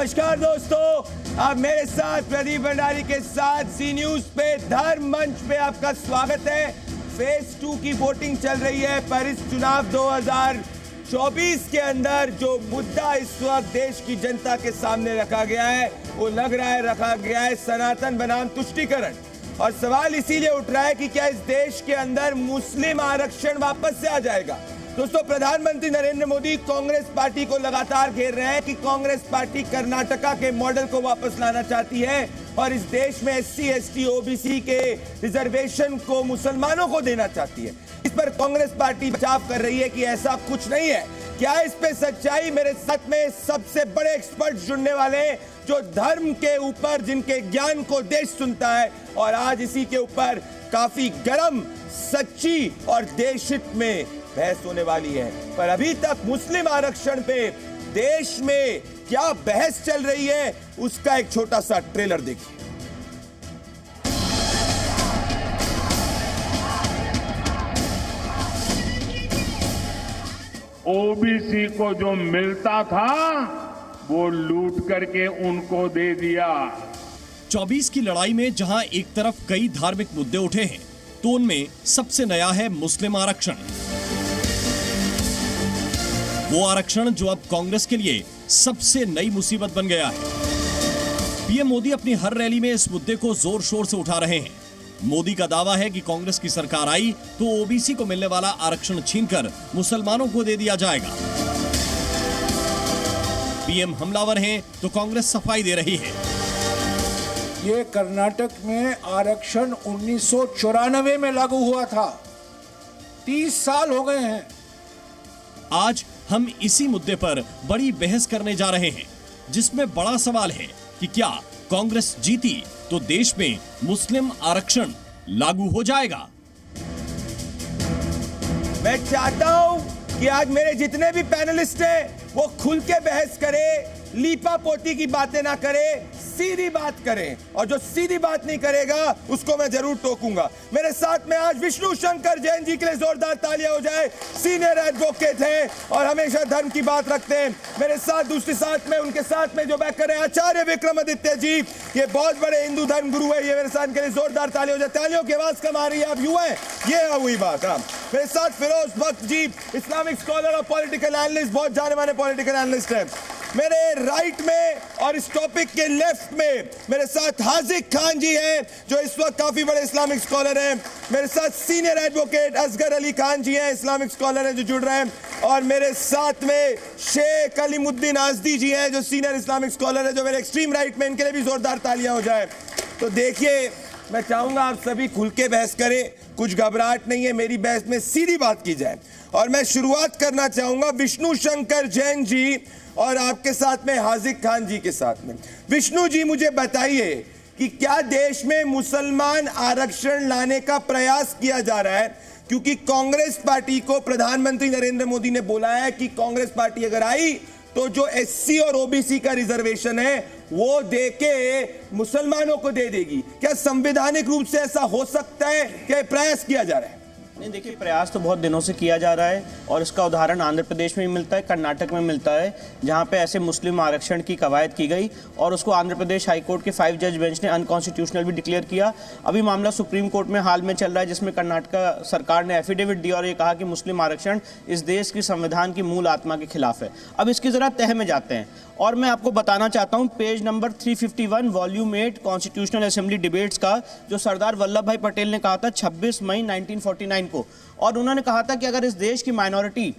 नमस्कार दोस्तों, अब मेरे साथ प्रदीप भंडारी के साथ सी न्यूज पे धर्म मंच पे आपका स्वागत है। फेज 2 की वोटिंग चल रही है, पर इस चुनाव 2024 के अंदर जो मुद्दा इस वक्त देश की जनता के सामने रखा गया है, वो लग रहा है रखा गया है सनातन बनाम तुष्टीकरण। और सवाल इसीलिए उठ रहा है कि क्या इस देश के अंदर मुस्लिम आरक्षण वापस से आ जाएगा। दोस्तों, प्रधानमंत्री नरेंद्र मोदी कांग्रेस पार्टी को लगातार घेर रहे हैं कि कांग्रेस पार्टी कर्नाटका के मॉडल को वापस लाना चाहती है और इस देश में SC, ST, OBC के रिजर्वेशन को मुसलमानों को देना चाहती है। इस पर कांग्रेस पार्टी बचाव कर रही है कि ऐसा कुछ नहीं है। क्या इस पे सच्चाई? मेरे साथ में सबसे बड़े एक्सपर्ट जुड़ने वाले हैं जो धर्म के ऊपर, जिनके ज्ञान को देश सुनता है, और आज इसी के ऊपर काफी गर्म, सच्ची और देशहित में बहस होने वाली है। पर अभी तक मुस्लिम आरक्षण पे देश में क्या बहस चल रही है, उसका एक छोटा सा ट्रेलर देखिए। ओबीसी को जो मिलता था वो लूट करके उनको दे दिया। 24 की लड़ाई में जहां एक तरफ कई धार्मिक मुद्दे उठे हैं, तो उनमें सबसे नया है मुस्लिम आरक्षण। वो आरक्षण जो अब कांग्रेस के लिए सबसे नई मुसीबत बन गया है। पीएम मोदी अपनी हर रैली में इस मुद्दे को जोर शोर से उठा रहे हैं। मोदी का दावा है कि कांग्रेस की सरकार आई तो ओबीसी को मिलने वाला आरक्षण छीनकर मुसलमानों को दे दिया जाएगा। पीएम हमलावर हैं तो कांग्रेस सफाई दे रही है। ये कर्नाटक में आरक्षण 1994 में लागू हुआ था। 30 साल हो गए हैं। आज हम इसी मुद्दे पर बड़ी बहस करने जा रहे हैं, जिसमें बड़ा सवाल है कि क्या कांग्रेस जीती तो देश में मुस्लिम आरक्षण लागू हो जाएगा। मैं चाहता हूं कि आज मेरे जितने भी पैनलिस्ट हैं वो खुल के बहस करें, लीपा पोती की बातें ना करें, सीधी बात करें, और जो सीधी बात नहीं करेगा उसको मैं जरूर टोकूंगा। मेरे साथ में आज विष्णु शंकर जैन जी के लिए जोरदार तालियां हो जाए। सीनियर एडवोकेट हैं और हमेशा धर्म की बात रखते हैं। मेरे साथ दूसरी साथ में उनके साथ में जो बैठ कर रहे हैं आचार्य विक्रमादित्य जी, ये बहुत बड़े हिंदू धर्म गुरु है। ये मेरे साथ के लिए जोरदार तालियां हो जाए। तालियों की आवाज कम आ रही है, आप युवा है, ये है वही बात। हाँ, मेरे साथ फिरोज भक्त जी, इस्लामिक स्कॉलर और पॉलिटिकल एनालिस्ट, बहुत जाने माने पॉलिटिकल एनालिस्ट है। मेरे राइट में और इस टॉपिक के लेफ्ट में मेरे साथ हाजिक खान जी हैं जो इस वक्त काफी बड़े इस्लामिक स्कॉलर हैं। मेरे साथ सीनियर एडवोकेट असगर अली खान जी हैं, इस्लामिक स्कॉलर हैं जो जुड़ रहे हैं। और मेरे साथ में शेख अलीमुद्दीन आजदी जी हैं जो सीनियर इस्लामिक स्कॉलर है, जो मेरे एक्सट्रीम राइट में, इनके लिए भी जोरदार तालियां हो जाए। तो देखिए, मैं चाहूंगा आप सभी खुल के बहस करें, कुछ घबराहट नहीं है, मेरी बहस में सीधी बात की जाए। और मैं शुरुआत करना चाहूंगा विष्णु शंकर जैन जी और आपके साथ में हाजिक खान जी के साथ में। विष्णु जी, मुझे बताइए कि क्या देश में मुसलमान आरक्षण लाने का प्रयास किया जा रहा है? क्योंकि कांग्रेस पार्टी को प्रधानमंत्री नरेंद्र मोदी ने बोला है कि कांग्रेस पार्टी अगर आई तो जो SC और OBC का रिजर्वेशन है वो देके मुसलमानों को दे देगी। क्या संवैधानिक रूप से ऐसा हो सकता है? क्या प्रयास किया जा रहा है? नहीं, देखिए, प्रयास तो बहुत दिनों से किया जा रहा है और इसका उदाहरण आंध्र प्रदेश में भी मिलता है, कर्नाटक में मिलता है, जहां पे ऐसे मुस्लिम आरक्षण की कवायद की गई और उसको आंध्र प्रदेश हाई कोर्ट के 5 जज बेंच ने अनकॉन्स्टिट्यूशनल भी डिक्लेयर किया। अभी मामला सुप्रीम कोर्ट में हाल में चल रहा है, जिसमें कर्नाटक सरकार ने एफिडेविट दिया और ये कहा कि मुस्लिम आरक्षण इस देश की संविधान की मूल आत्मा के खिलाफ है। अब इसकी जरा तह में जाते हैं और मैं आपको बताना चाहता हूं page number 351 volume 8 constitutional assembly debates का, जो सरदार वल्लभ भाई पटेल ने कहा था 26 मई 1949 को। और उन्होंने कहा था कि अगर इस देश की माइनॉरिटी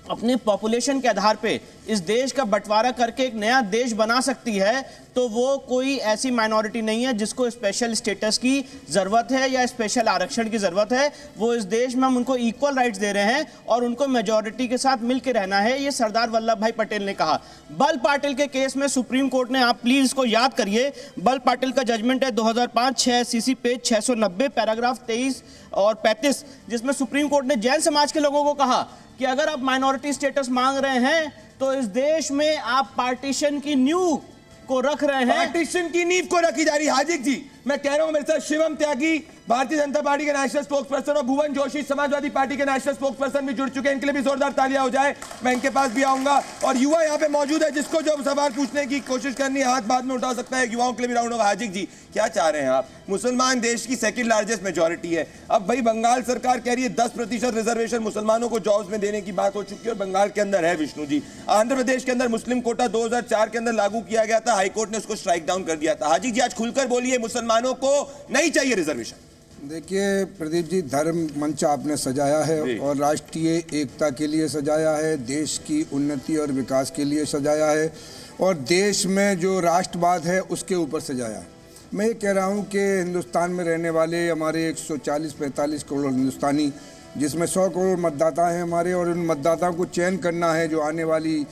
अपने पॉपुलेशन के आधार पे इस देश का बंटवारा करके एक नया देश बना सकती है, तो वो कोई ऐसी माइनॉरिटी नहीं है जिसको स्पेशल स्टेटस की जरूरत है या स्पेशल आरक्षण की जरूरत है। वो इस देश में हम उनको इक्वल राइट्स दे रहे हैं और उनको मेजॉरिटी के साथ मिलकर रहना है, ये सरदार वल्लभ भाई पटेल ने कहा। बल पाटिल के केस में सुप्रीम कोर्ट ने, आप प्लीज इसको याद करिए, बल पाटिल का जजमेंट है 2005 CC पेज 690 पैराग्राफ 23 और 35, जिसमें सुप्रीम कोर्ट ने जैन समाज के लोगों को कहा कि अगर आप माइनॉरिटी स्टेटस मांग रहे हैं तो इस देश में आप पार्टीशन की नींव को रख रहे हैं। पार्टीशन की नींव को रखी जा रही। हाजिक जी, मैं कह रहा हूं मेरे साथ शिवम त्यागी भारतीय जनता पार्टी के नेशनल स्पोक्स पर्सन और भुवन जोशी समाजवादी पार्टी के नेशनल स्पोक्स पर्सन भी जुड़ चुके हैं। इनके लिए भी जोरदार तालियां हो जाए। मैं इनके पास भी आऊंगा और युवा यहाँ पे मौजूद है जिसको जो सवाल पूछने की कोशिश करनी है हाथ बाद में उठा सकता है। युवाओं के लिए भी राउंड होगा। हाजिक जी क्या चाह रहे हैं आप? मुसलमान देश की सेकंड लार्जेस्ट मेजोरिटी है। अब भाई बंगाल सरकार कह रही है 10% रिजर्वेशन मुसलमानों को जॉब्स में देने की बात हो चुकी है और बंगाल के अंदर है विष्णु जी। आंध्र प्रदेश के अंदर मुस्लिम कोटा 2004 के अंदर लागू किया गया था, हाईकोर्ट ने उसको स्ट्राइक डाउन कर दिया था। हाजी जी आज खुलकर बोलिए, मुसलमानों को नहीं चाहिए रिजर्वेशन। देखिए प्रदीप जी, धर्म मंच आपने सजाया है और राष्ट्रीय एकता के लिए सजाया है, देश की उन्नति और विकास के लिए सजाया है और देश में जो राष्ट्रवाद है उसके ऊपर सजाया है। मैं ये कह रहा हूँ कि हिंदुस्तान में रहने वाले हमारे 140-45 करोड़ हिंदुस्तानी, जिसमें 100 करोड़ मतदाता हैं हमारे, और उन मतदाताओं को चयन करना है जो आने वाली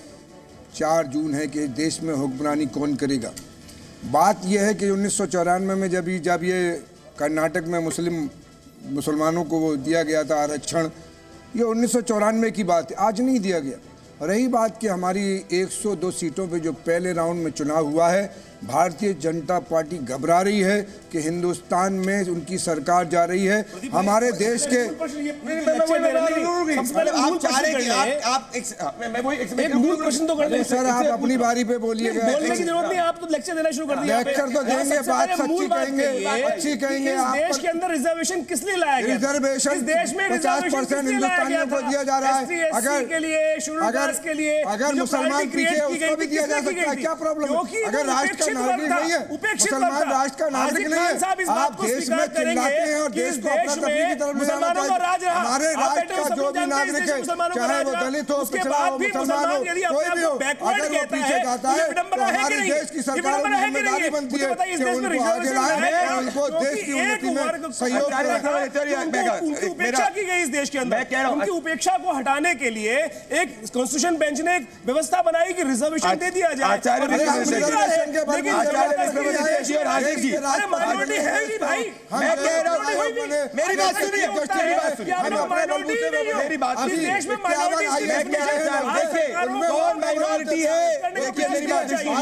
4 जून है कि देश में हुक्मरानी कौन करेगा। बात यह है कि 1994 में जब ये कर्नाटक में मुसलमानों को वो दिया गया था आरक्षण, ये 1994 की बात है, आज नहीं दिया गया। रही बात कि हमारी 102 सीटों पे जो पहले राउंड में चुनाव हुआ है, भारतीय जनता पार्टी घबरा रही है कि हिंदुस्तान में उनकी सरकार जा रही है हमारे देश के। सर आप अपनी बारी पे बोलिएगा। आप तो लेक्चर देना शुरू कर दिया। लेक्चर तो देंगे, बात सच्ची कहेंगे, अच्छी कहेंगे। देश के अंदर रिजर्वेशन किस लिए लाया गया? रिजर्वेशन देश में 50% हिंदुस्तानियों को दिया जा रहा है। अगर मुसलमान पीछे उसको भी दिया जा सकता है, क्या प्रॉब्लम है? अगर राष्ट्र नागरिक नहीं है, मुसलमान राष्ट्र का नागरिक नहीं है, आप देश में चिल्लाते हैं और देश को अपना तकलीफ की तरफ ले जाना चाहिए। हमारे राष्ट्र का जो भी नागरिक है, चाहे वो दलित हो, पिछड़ा हो, मुसलमान हो, कोई भी हो, अगर वो पीछे जाता है तो हमारे देश की सरकारों की जिम्मेदारी बनती है कि उनको आगे लाए और उनको देश की उन्नति में सहयोग करें। उनकी उपेक्षा की गई इस देश के अंदर। उनकी उपेक्षा को हटाने के लिए एक कॉन्स्टिट्यूशन बेंच ने एक व्यवस्था बनाई कि रिजर्वेशन दे दिया जाए। माइनॉरिटी है ही भाई, मैं कह रहा हूं, मेरी बात सुनिए, मेरी बात सुनिए। देश में माइनॉरिटी है, देखिए मेरी बात सुनिए।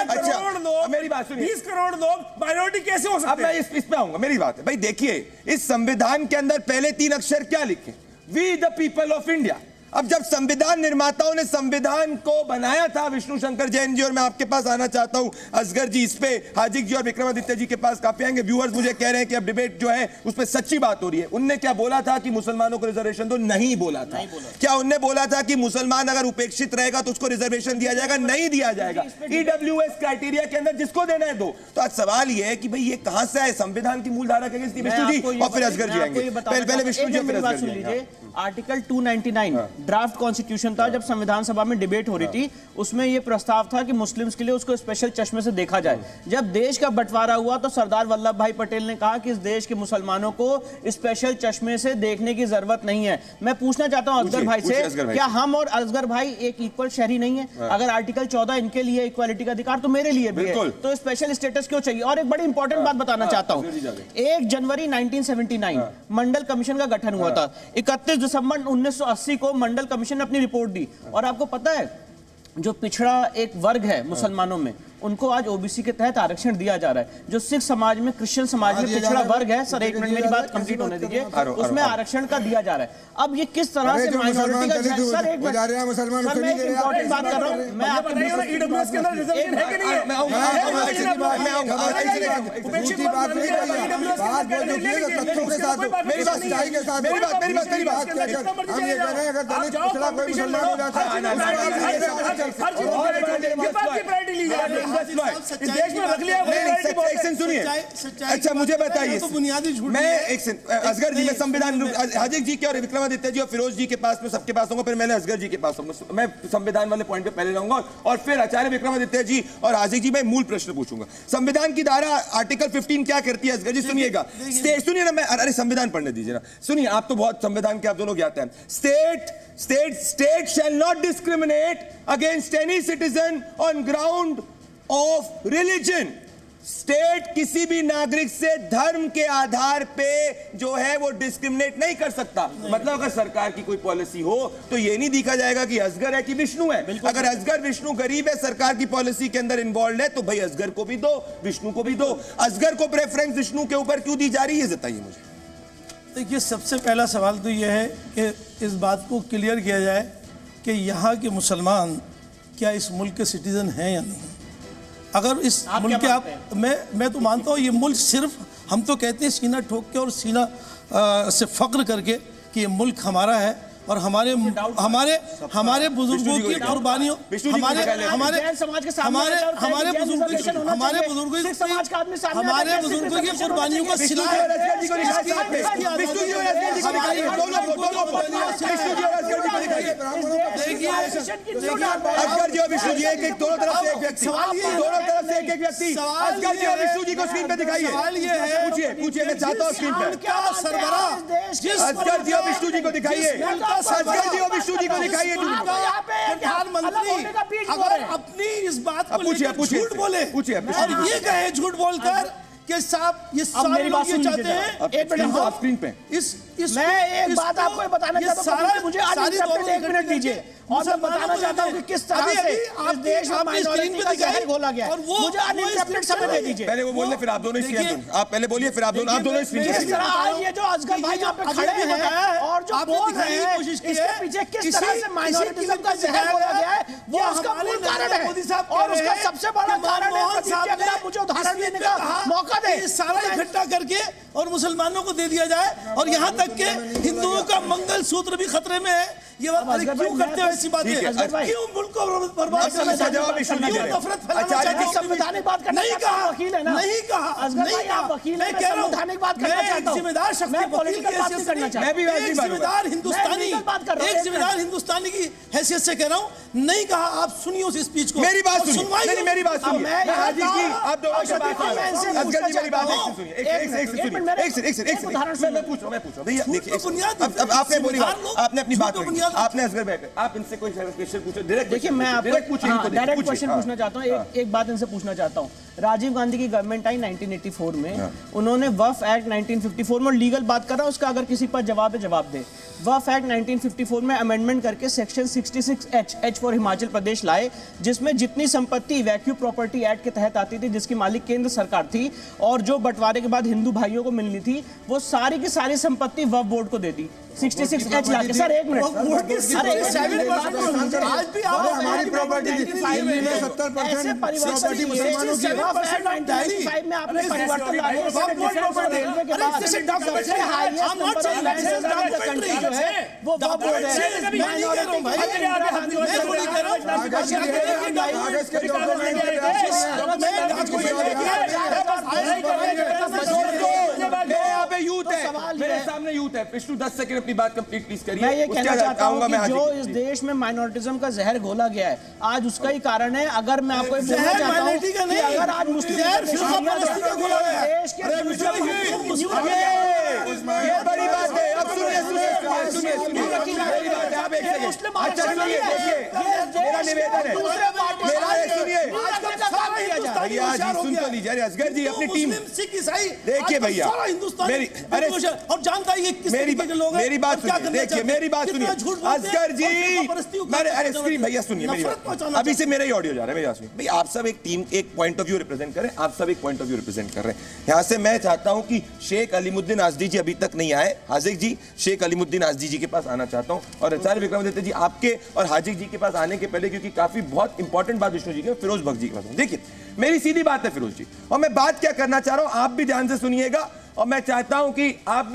अच्छा मेरी बात सुनिए, 20 करोड़ लोग माइनॉरिटी कैसे हो सकते हैं? अब मैं इस पे आऊंगा। मेरी बात है भाई, देखिए इस संविधान के अंदर पहले 3 अक्षर क्या लिखे? We the people of India. अब जब संविधान निर्माताओं ने संविधान को बनाया था, विष्णु शंकर जैन जी, और मैं आपके पास आना चाहता हूं असगर जी, इस पे हाजिक जी और विक्रमादित्य जी के पास काफी आएंगे। व्यूअर्स मुझे कह रहे हैं कि अब डिबेट जो है उस पर सच्ची बात हो रही है। उनने क्या बोला था कि मुसलमानों को रिजर्वेशन दो? नहीं बोला था। क्या उनने बोला था कि मुसलमान अगर उपेक्षित रहेगा तो उसको रिजर्वेशन दिया जाएगा? नहीं दिया जाएगा। ईडब्ल्यूएस क्राइटेरिया के अंदर जिसको देना है दो। तो आज सवाल यह है कि भाई ये कहां से आए? संविधान की मूल धारा के अगेंस्ट विष्णु जी और फिर असगर जी आएंगे। पहले विष्णु जी फिर असगर जी। आर्टिकल 299 ड्राफ्ट कॉन्स्टिट्यूशन था, जब संविधान सभा में डिबेट हो रही थी, उसमें यह प्रस्ताव था कि मुस्लिम्स के लिए उसको स्पेशल चश्मे से देखा जाए। जब देश का बंटवारा हुआ तो सरदार वल्लभ भाई पटेल ने कहा कि इस देश के मुसलमानों को स्पेशल चश्मे से देखने की जरूरत नहीं है। मैं पूछना चाहता हूं असगर भाई से, क्या हम और असगर भाई एक इक्वल शहरी नहीं है? अगर आर्टिकल 14 इनके लिए इक्वालिटी का अधिकार तो मेरे लिए भी है, तो स्पेशल स्टेटस क्यों चाहिए? और एक बड़ी इंपॉर्टेंट बात बताना चाहता हूं, 1 जनवरी 1979 मंडल कमीशन का गठन हुआ था। 31 दिसंबर 1980 को मंडल कमीशन ने अपनी रिपोर्ट दी। और आपको पता है जो पिछड़ा एक वर्ग है मुसलमानों में, उनको आज ओबीसी के तहत आरक्षण दिया जा रहा है। जो सिख समाज में, क्रिश्चियन समाज में पिछड़ा वर्ग है, सर एक मिनट मेरी बात कंप्लीट होने दीजिए, उसमें आरक्षण का दिया जा रहा है। अब ये किस तरह से माइनॉरिटी का, सर एक मिनट, सर मैं एक इंपॉर्टेंट बात कर रहा हूं, मैं आपको ईडब्ल्यूएस के अंदर रिजर्वेशन है कि नहीं है? देश में रख लिया। सुनिए, अच्छा मुझे बताइए, मैं असगर जी, मैं संविधान, हाजिक जी के और विक्रमादित्य जी और फिरोज जी के पास में सबके पास होगा, फिर मैंने असगर जी के पास होगा। मैं संविधान वाले पॉइंट पे पहले रहूंगा और फिर आचार्य विक्रमादित्य जी और हाजिक जी मैं मूल प्रश्न पूछूंगा। संविधान की धारा आर्टिकल 15 क्या करती है? असगर जी सुनिएगा, सुनिए ना, मैं अरे संविधान पढ़ने दीजिए ना, सुनिए, आप तो बहुत संविधान के आप दोनों ज्ञात हैं। State shall not discriminate against any citizen on ground of religion, state किसी भी नागरिक से धर्म के आधार पे जो है वो डिस्क्रिमिनेट नहीं कर सकता। मतलब अगर सरकार की कोई पॉलिसी हो तो ये नहीं देखा जाएगा कि असगर है कि विष्णु है। अगर असगर विष्णु गरीब है, सरकार की पॉलिसी के अंदर इन्वॉल्व है, तो भाई असगर को भी दो, विष्णु को भी दो। असगर को प्रेफरेंस विष्णु के ऊपर क्यों दी जा रही है, बताइए मुझे। देखिए, सबसे पहला सवाल तो यह है कि इस बात को क्लियर किया जाए कि यहाँ के मुसलमान क्या इस मुल्क के सिटीजन हैं या नहीं। अगर इस मुल्क के मैं तो मानता हूँ ये मुल्क सिर्फ, हम तो कहते हैं सीना ठोक के और सीना से फख्र करके कि ये मुल्क हमारा है और हमारे बुजुर्गों की कुर्बानियों, हमारे बुजुर्गों की कुर्बानियों का सिला है। असगर जी और विष्णु जी एक दोनों तरफ से एक व्यक्ति, दोनों तरफ से एक व्यक्ति। असगर जी और विष्णु जी को स्क्रीन पे दिखाइए, पूछिए, मैं चाहता हूँ स्क्रीन पे असगर जी और विष्णु जी को दिखाइए। असगर जी और विष्णु जी को दिखाइए। प्रधानमंत्री अगर अपनी इस बात को झूठ बोले और ये कहे झूठ बोलकर कि साहब ये सारे लोग ये चाहते हैं। एक मिनट स्क्रीन पे मैं एक बात आपको बताना चाहता हूं, मुझे एक मिनट दीजिए और मैं बताना चाहता हूं कि किस तरह से इस देश में माइनॉरिटी का जहर घोला गया है। मुझे अनइंटरप्टेड समय दे दीजिए। पहले वो बोलने, फिर आप दोनों आप पहले बोलिए, फिर आप दोनों किस तरह आज ये जो असगर भाई यहाँ पे खड़े हैं और जो बोल रहे हैं, इसके पीछे किस तरह से माइनॉरिटी का जहर घोला गया है, वो उसका मूल कारण है। और उसका सबसे बड़ा कारण है, अगर आप मुझे उदाहरण देने का मौका दें, सारा इकट्ठा करके और मुसलमानों को दे दिया जाए और यहाँ तक के हिंदुओं का मंगल सूत्र भी खतरे में है। ये बात क्यों करते हो ऐसी बातें? क्यों मुल्क को बर्बाद करना चाहते हो? क्यों नफरत फैलाना चाहते हो? संवैधानिक बात करना नहीं कहा, वकील है ना? नहीं कहा, नहीं कहा, वकील है, संवैधानिक बात करना चाहता हूं। जिम्मेदार शख्स, मैं पॉलिटिकल बात नहीं करना चाहता। मैं भी एक जिम्मेदार हिंदुस्तानी, एक जिम्मेदार हिंदुस्तानी की हैसियत से कह रहा हूँ। नहीं कहा, आप सुनिए उस स्पीच को। मेरी बात सुनिए, मेरी बात सुनिए। हाजी जी, आप दोनों की बात सुनिए। असगर जी मेरी बात सुनिए, एक मैं पूछ रहा हूँ भैया, देखिए अब आपने बोली बात, आपने अपनी बात रखी, आपने असगर भाई आप इनसे कोई क्वेश्चन पूछो डायरेक्ट। देखिए, मैं आपको डायरेक्ट क्वेश्चन पूछना चाहता हूँ। एक बात इनसे पूछना चाहता हूँ। राजीव गांधी की गवर्नमेंट आई 1984 में, उन्होंने वक्फ एक्ट 1954 में, लीगल बात कर रहा हूँ, उसका अगर किसी पर जवाब है जवाब दे। वक्फ एक्ट 1954 में अमेंडमेंट करके section 66H for Himachal Pradesh लाए, जिसमें जितनी संपत्ति वैक्यू प्रॉपर्टी एक्ट के तहत आती थी, जिसकी मालिक केंद्र सरकार थी और जो बंटवारे के बाद हिंदू भाइयों को मिलनी थी, वो सारी की सारी संपत्ति वक्फ बोर्ड को दे दी। 66H लाके। सर एक मिनट, आज भी आप हमारी प्रॉपर्टी में 70% प्रॉपर्टी मुसलमानों की है। में आपने परिवर्तन लाए रेलवे के बाद सबसे highest number of land country जो है वो वक्फ बोर्ड है। यूथ है, मेरे सामने यूथ है। विष्णु 10 सेकंड अपनी बात कंप्लीट प्लीज करिए। मैं ये कहना चाहता हूं कि जो इस देश में माइनॉरिटिज्म का जहर घोला गया है, आज उसका ही कारण है। अगर मैं आपको बोलना चाहता हूं कि अगर आज मुस्लिम देश के ये बड़ी बात है। अब सुनिए मेरा निवेदन है, भैया जी सुन तो लीजिए। असगर जी अपनी टीम, देखिए भैया मेरी, अरे और जानता है मेरी बात सुनिए, देखिए मेरी बात सुनिए असगर जी, अरे स्क्रीन भैया सुनिए मेरी बात, अभी से मेरा ही ऑडियो जा रहा है, मेरी बात सुनिए भैया। आप सब एक टीम, एक पॉइंट ऑफ व्यू रिप्रेजेंट करें, आप सब एक पॉइंट ऑफ व्यू रिप्रेजेंट कर रहे हैं। यहाँ से मैं चाहता हूँ कि शेख अलीमुद्दीन आज़दी जी अभी तक नहीं आए। हाजिक जी, शेख अलीमुद्दीन आज़दी जी के पास आना चाहता हूँ और आचार्य विक्रमादित्य जी आपके और हाजिक जी के पास आने के पहले, क्योंकि काफी बहुत इंपॉर्टेंट बात विष्णु जी के, फिरोज भक्त जी के पास। देखिए मेरी सीधी बात है फिरोज जी, और मैं बात क्या करना चाह रहा हूं आप भी ध्यान से सुनिएगा, और मैं चाहता हूं कि आप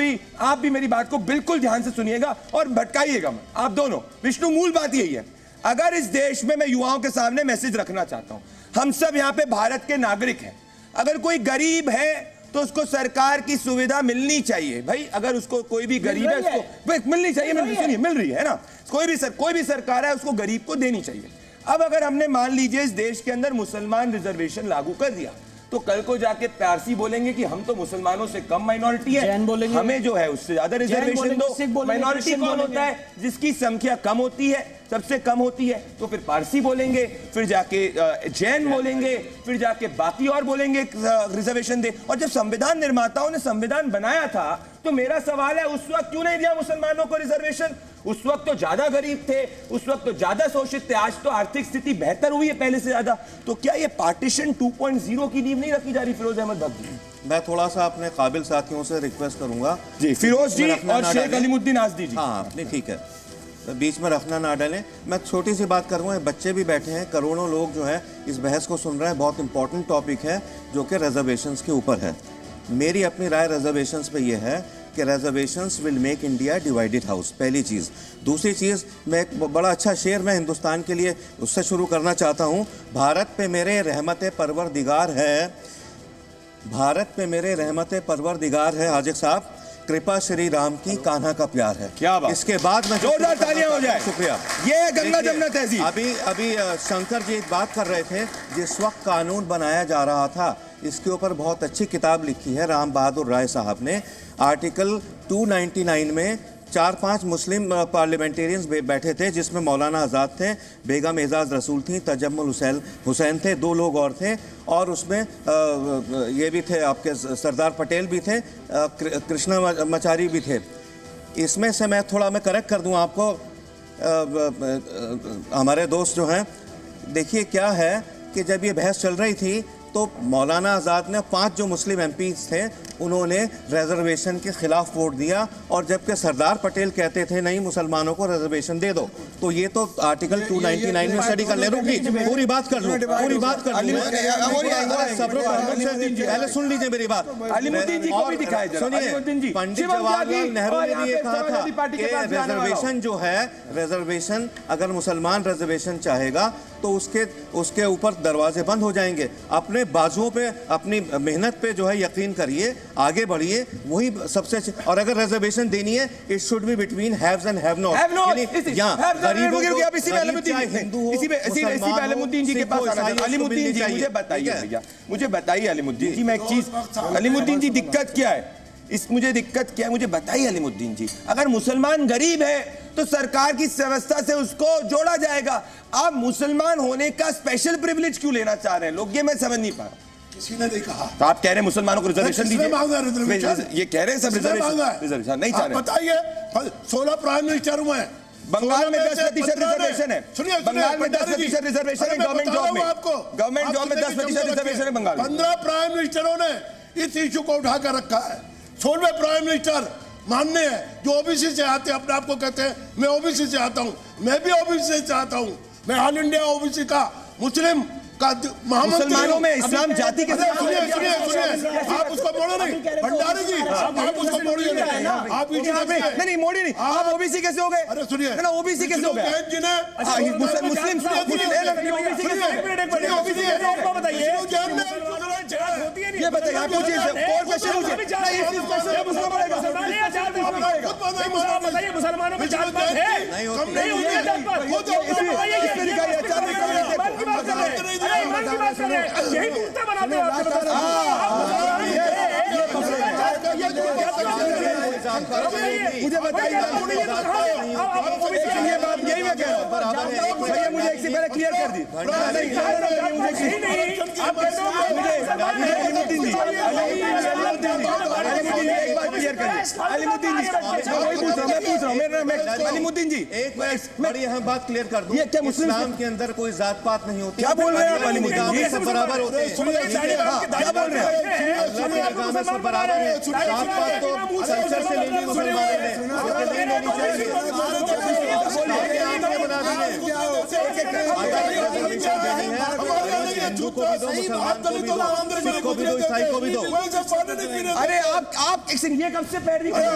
भी मेरी बात को बिल्कुल ध्यान से सुनिएगा और भटकाइएगा मत, आप दोनों। विष्णु मूल बात यही है, अगर इस देश में मैं युवाओं के सामने मैसेज रखना चाहता हूं, हम सब यहां पे भारत के नागरिक हैं। अगर कोई गरीब है तो उसको सरकार की सुविधा मिलनी चाहिए भाई। अगर उसको कोई भी गरीब है उसको मिलनी चाहिए, मिल रही है ना। कोई भी सरकार है उसको गरीब को देनी चाहिए। अब अगर हमने मान लीजिए इस देश के अंदर मुसलमान रिजर्वेशन लागू कर दिया, तो कल को जाके पारसी बोलेंगे कि हम तो मुसलमानों से कम माइनॉरिटी है, जैन बोलेंगे, हमें जो है उससे ज्यादा रिजर्वेशन दो। माइनॉरिटी कौन होता है? जिसकी संख्या कम होती है, सबसे कम होती है, तो फिर पारसी बोलेंगे, फिर जाके जैन बोलेंगे, फिर जाके बाकी और बोलेंगे रिजर्वेशन दे। और जब संविधान निर्माताओं ने संविधान बनाया था तो मेरा सवाल है उस वक्त क्यों नहीं दिया मुसलमानों को रिजर्वेशन? उस वक्त तो ज्यादा गरीब थे, उस वक्त तो ज्यादा शोषित थे, आज तो आर्थिक स्थिति बेहतर हुई है पहले से ज्यादा। तो क्या ये पार्टीशन 2.0 की नींव नहीं रखी जा रही? फिरोज अहमद भगत जी, मैं थोड़ा सा अपने काबिल साथियों से रिक्वेस्ट करूंगा जी, फिरोज जी और शेख अलीमुद्दीन आज़दी जी। हाँ नहीं ठीक है, बीच में रखना ना डालें। मैं छोटी सी बात करूँगा, बच्चे भी बैठे हैं, करोड़ों लोग जो है इस बहस को सुन रहे हैं। बहुत इंपॉर्टेंट टॉपिक है जो कि रिजर्वेशंस के ऊपर है। मेरी अपनी राय रिजर्वेशंस पे ये है कि reservations will make India divided house, पहली चीज़। दूसरी चीज़, मैं एक बड़ा अच्छा शेर मैं हिंदुस्तान के लिए उससे शुरू करना चाहता हूँ। भारत पे मेरे रहमत परवरदिगार है, भारत पे मेरे रहमत परवरदिगार है हाजिर साहब, कृपा श्री राम की, कान्हा का प्यार है। क्या बात। इसके बाद मैं जोरदार तालियां हो जाए। शुक्रिया। ये गंगा जमुना तहजीब। अभी शंकर जी एक बात कर रहे थे, जिस वक्त कानून बनाया जा रहा था, इसके ऊपर बहुत अच्छी किताब लिखी है राम बहादुर राय साहब ने। आर्टिकल 299 में 4-5 मुस्लिम पार्लियामेंटेरियंस बैठे थे, जिसमें मौलाना आज़ाद थे, बेगम एजाज रसूल थी, तजम्मुल हुसैन थे, 2 लोग और थे, और उसमें ये भी थे आपके सरदार पटेल भी थे, कृष्णामाचारी भी थे। इसमें से मैं करेक्ट कर दूं आपको, हमारे दोस्त जो हैं, देखिए क्या है कि जब ये बहस चल रही थी तो मौलाना आज़ाद ने 5 जो मुस्लिम एमपीज थे उन्होंने रिजर्वेशन के खिलाफ वोट दिया, और जबकि सरदार पटेल कहते थे नहीं मुसलमानों को रिजर्वेशन दे दो। तो ये तो आर्टिकल 299 में स्टडी कर ले। पूरी बात कर लूँ, पूरी बात कर लूँ, पहले सुन लीजिए मेरी बात। अलीमुद्दीन जी को भी दिखाए जरा। सुनिए, पंडित जवाहरलाल नेहरू ने भी ये कहा था कि रिजर्वेशन जो है, रिजर्वेशन अगर मुसलमान रिजर्वेशन चाहेगा तो उसके ऊपर दरवाजे बंद हो जाएंगे। अपने बाजुओं पे, अपनी मेहनत पे जो है यकीन करिए, आगे बढ़िए, वही सबसे। और अगर रिजर्वेशन देनी है, it should be between haves and have not. गरीबों को, अब इसी पे अलीमुद्दीन जी के पास आना है। अलीमुद्दीन जी मुझे बताइए भैया, मुझे बताइए अलीमुद्दीन जी, मैं एक चीज, अलीमुद्दीन जी दिक्कत क्या है? मुझे दिक्कत क्या है, मुझे बताइए अलीमुद्दीन जी। अगर मुसलमान गरीब है तो सरकार की व्यवस्था से उसको जोड़ा जाएगा। आप मुसलमान होने का स्पेशल प्रिविलेज क्यों लेना चाह रहे हैं लोग? ये मैं समझ नहीं पा रहा। किसी ने नहीं कहा। तो आप कह रहे हैं मुसलमानों को रिजर्वेशन दीजिए, ये कह रहे हैं सब रिजर्वेशन नहीं चाह रहे। बताइए, 16 प्राइम मिनिस्टर हुए हैं, बंगाल में 10% रिजर्वेशन है। सुनिए, बंगाल में 10% रिजर्वेशन है गवर्नमेंट जॉब में, गवर्नमेंट जॉब में 10% रिजर्वेशन है बंगाल में। 15 प्राइम मिनिस्टरों ने इस इशू को उठाकर रखा है। 16वें प्राइम मिनिस्टर मानने हैं जो ओबीसी से आते हैं, अपने आप को कहते हैं मैं ओबीसी से आता हूं, मैं भी ओबीसी से आता हूं, मैं ऑल इंडिया ओबीसी का मुस्लिम का मुसलमानों में इस्लाम जाति के साथ। सुनिए, आप उसको मोड़ो नहीं, भंडारी जी, आप उसको मोड़िए नहीं, आप नहीं मोड़ी नहीं, आप ओबीसी कैसे हो गए? अरे सुनिए ना, ओबीसी कैसे हो गए? मुस्लिम ये बताइए, आप पूछिए और क्वेश्चन बताइए, मुसलमानों में जात पात है? नहीं होती है जात पात। ईमान की बात कर रहे हैं, यही मुद्दा बनाते हो आप। मुझे बताइए, ये बात यही मैं कह रहा हूँ भैया, मुझे एक से पहले क्लियर कर दी। अलीमुद्दीन जी, एक बड़ी अहम बात क्लियर कर दूं, ये क्या इस्लाम के अंदर कोई जात पात नहीं होती। क्या बोल रहे हैं आप अलीमुद्दीन जी? सब बराबर होते हैं। क्या बोल रहे हैं? सब बराबर है। जात पात तो कल्चर से लेनी मुसलमानों ने, नहीं लेनी चाहिए। हिंदू को भी दो, मुसलमान को भी दो, सिख को भी दो, ईसाई को भी दो। अरे आप ये कब से पैरवी कर रहे हो?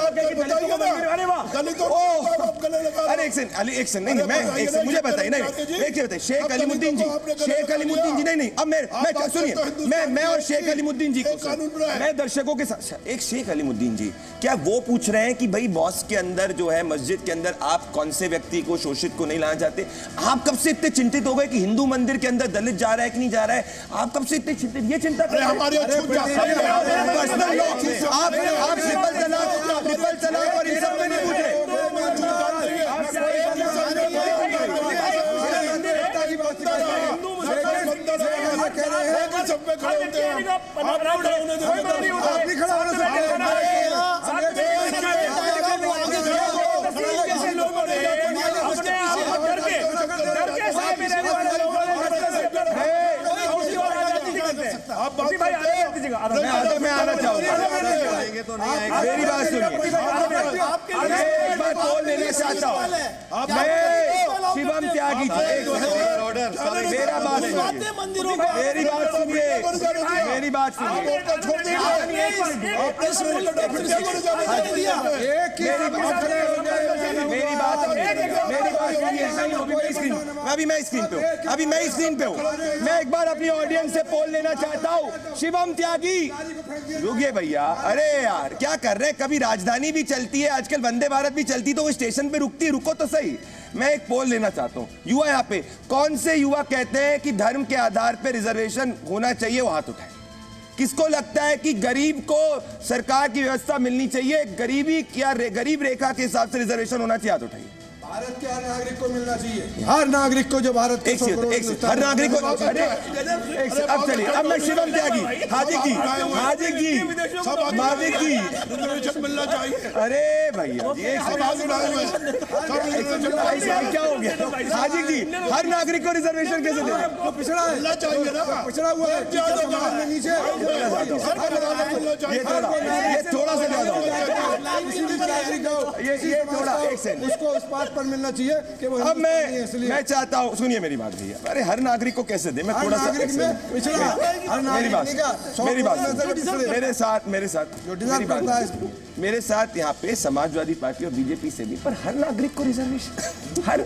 अरे वाह, अरे एक सेकंड अली, एक सेकंड नहीं मैं एक सेकंड मुझे बताइए, नहीं एक सेकंड बताइए, शेख अलीमुद्दीन जी, शेख अलीमुद्दीन जी, नहीं अब मैं सुनिए, मैं और शेख अलीमुद्दीन जी को, मैं दर्शकों के साथ, एक शेख अलीमुद्दीन जी क्या वो पूछ रहे हैं कि भाई मॉस्क के अंदर जो है, मस्जिद के अंदर आप कौन से व्यक्ति को, शोषित को नहीं लाना चाहते? आप कब से इतने चिंतित हो गए कि हिंदू मंदिर के अंदर दलित जा रहा है कि नहीं जा रहा है? आप कब से इतने चिंतित, ये चिंता कर रहे हैं? आप ट्रिपल तलाक और इन सब में नहीं पूछ रहे। मैं आना चाहूंगा, मेरी बात सुनिए, एक बात बोल लेना चाहता हूँ, मैं शिवम त्यागी जी, मेरा बात सुनिए, मेरी बात सुनिए, मेरी बात सुनिए, मेरी बात सुनिए, अभी मैं स्क्रीन पे हूँ, मैं एक बार अपनी ऑडियंस से पोल लेना चाहता हूँ। शिवम त्यागी, रुकिए भैया, अरे यार क्या कर रहे हैं? कभी राजधानी भी चलती है, आजकल वंदे भारत भी चलती, तो वो स्टेशन पे रुकती है, रुको तो सही। मैं एक पोल लेना चाहता हूँ, युवा यहाँ पे कौन से युवा कहते हैं कि धर्म के आधार पे रिजर्वेशन होना चाहिए? वो हाथ उठाए। किसको लगता है कि गरीब को सरकार की व्यवस्था मिलनी चाहिए, गरीबी क्या गरीब रेखा के हिसाब से रिजर्वेशन होना चाहिए? हाथ उठाइए। भारत के हर नागरिक को मिलना चाहिए, हर नागरिक को, जो भारत के हर नागरिक को। अरे अब चलिए, अब मैं शिवम त्यागी, हाजिक जी, मिलना चाहिए। अरे भैया क्या हो गया? हाजिक जी, हर नागरिक को रिजर्वेशन कैसे दें? पिछड़ा है, पिछड़ा हुआ है, नीचे ये थोड़ा सा ये थोड़ा एक सेकंड, उसको इस बात पर मिलना चाहिए कि वो अब मैं चाहता हूँ, सुनिए मेरी बात भैया, अरे हर नागरिक को कैसे दे? मैं थोड़ा सा मेरे साथ यहाँ पे समाजवादी पार्टी और बीजेपी से भी, पर हर नागरिक को रिजर्वेशन, हर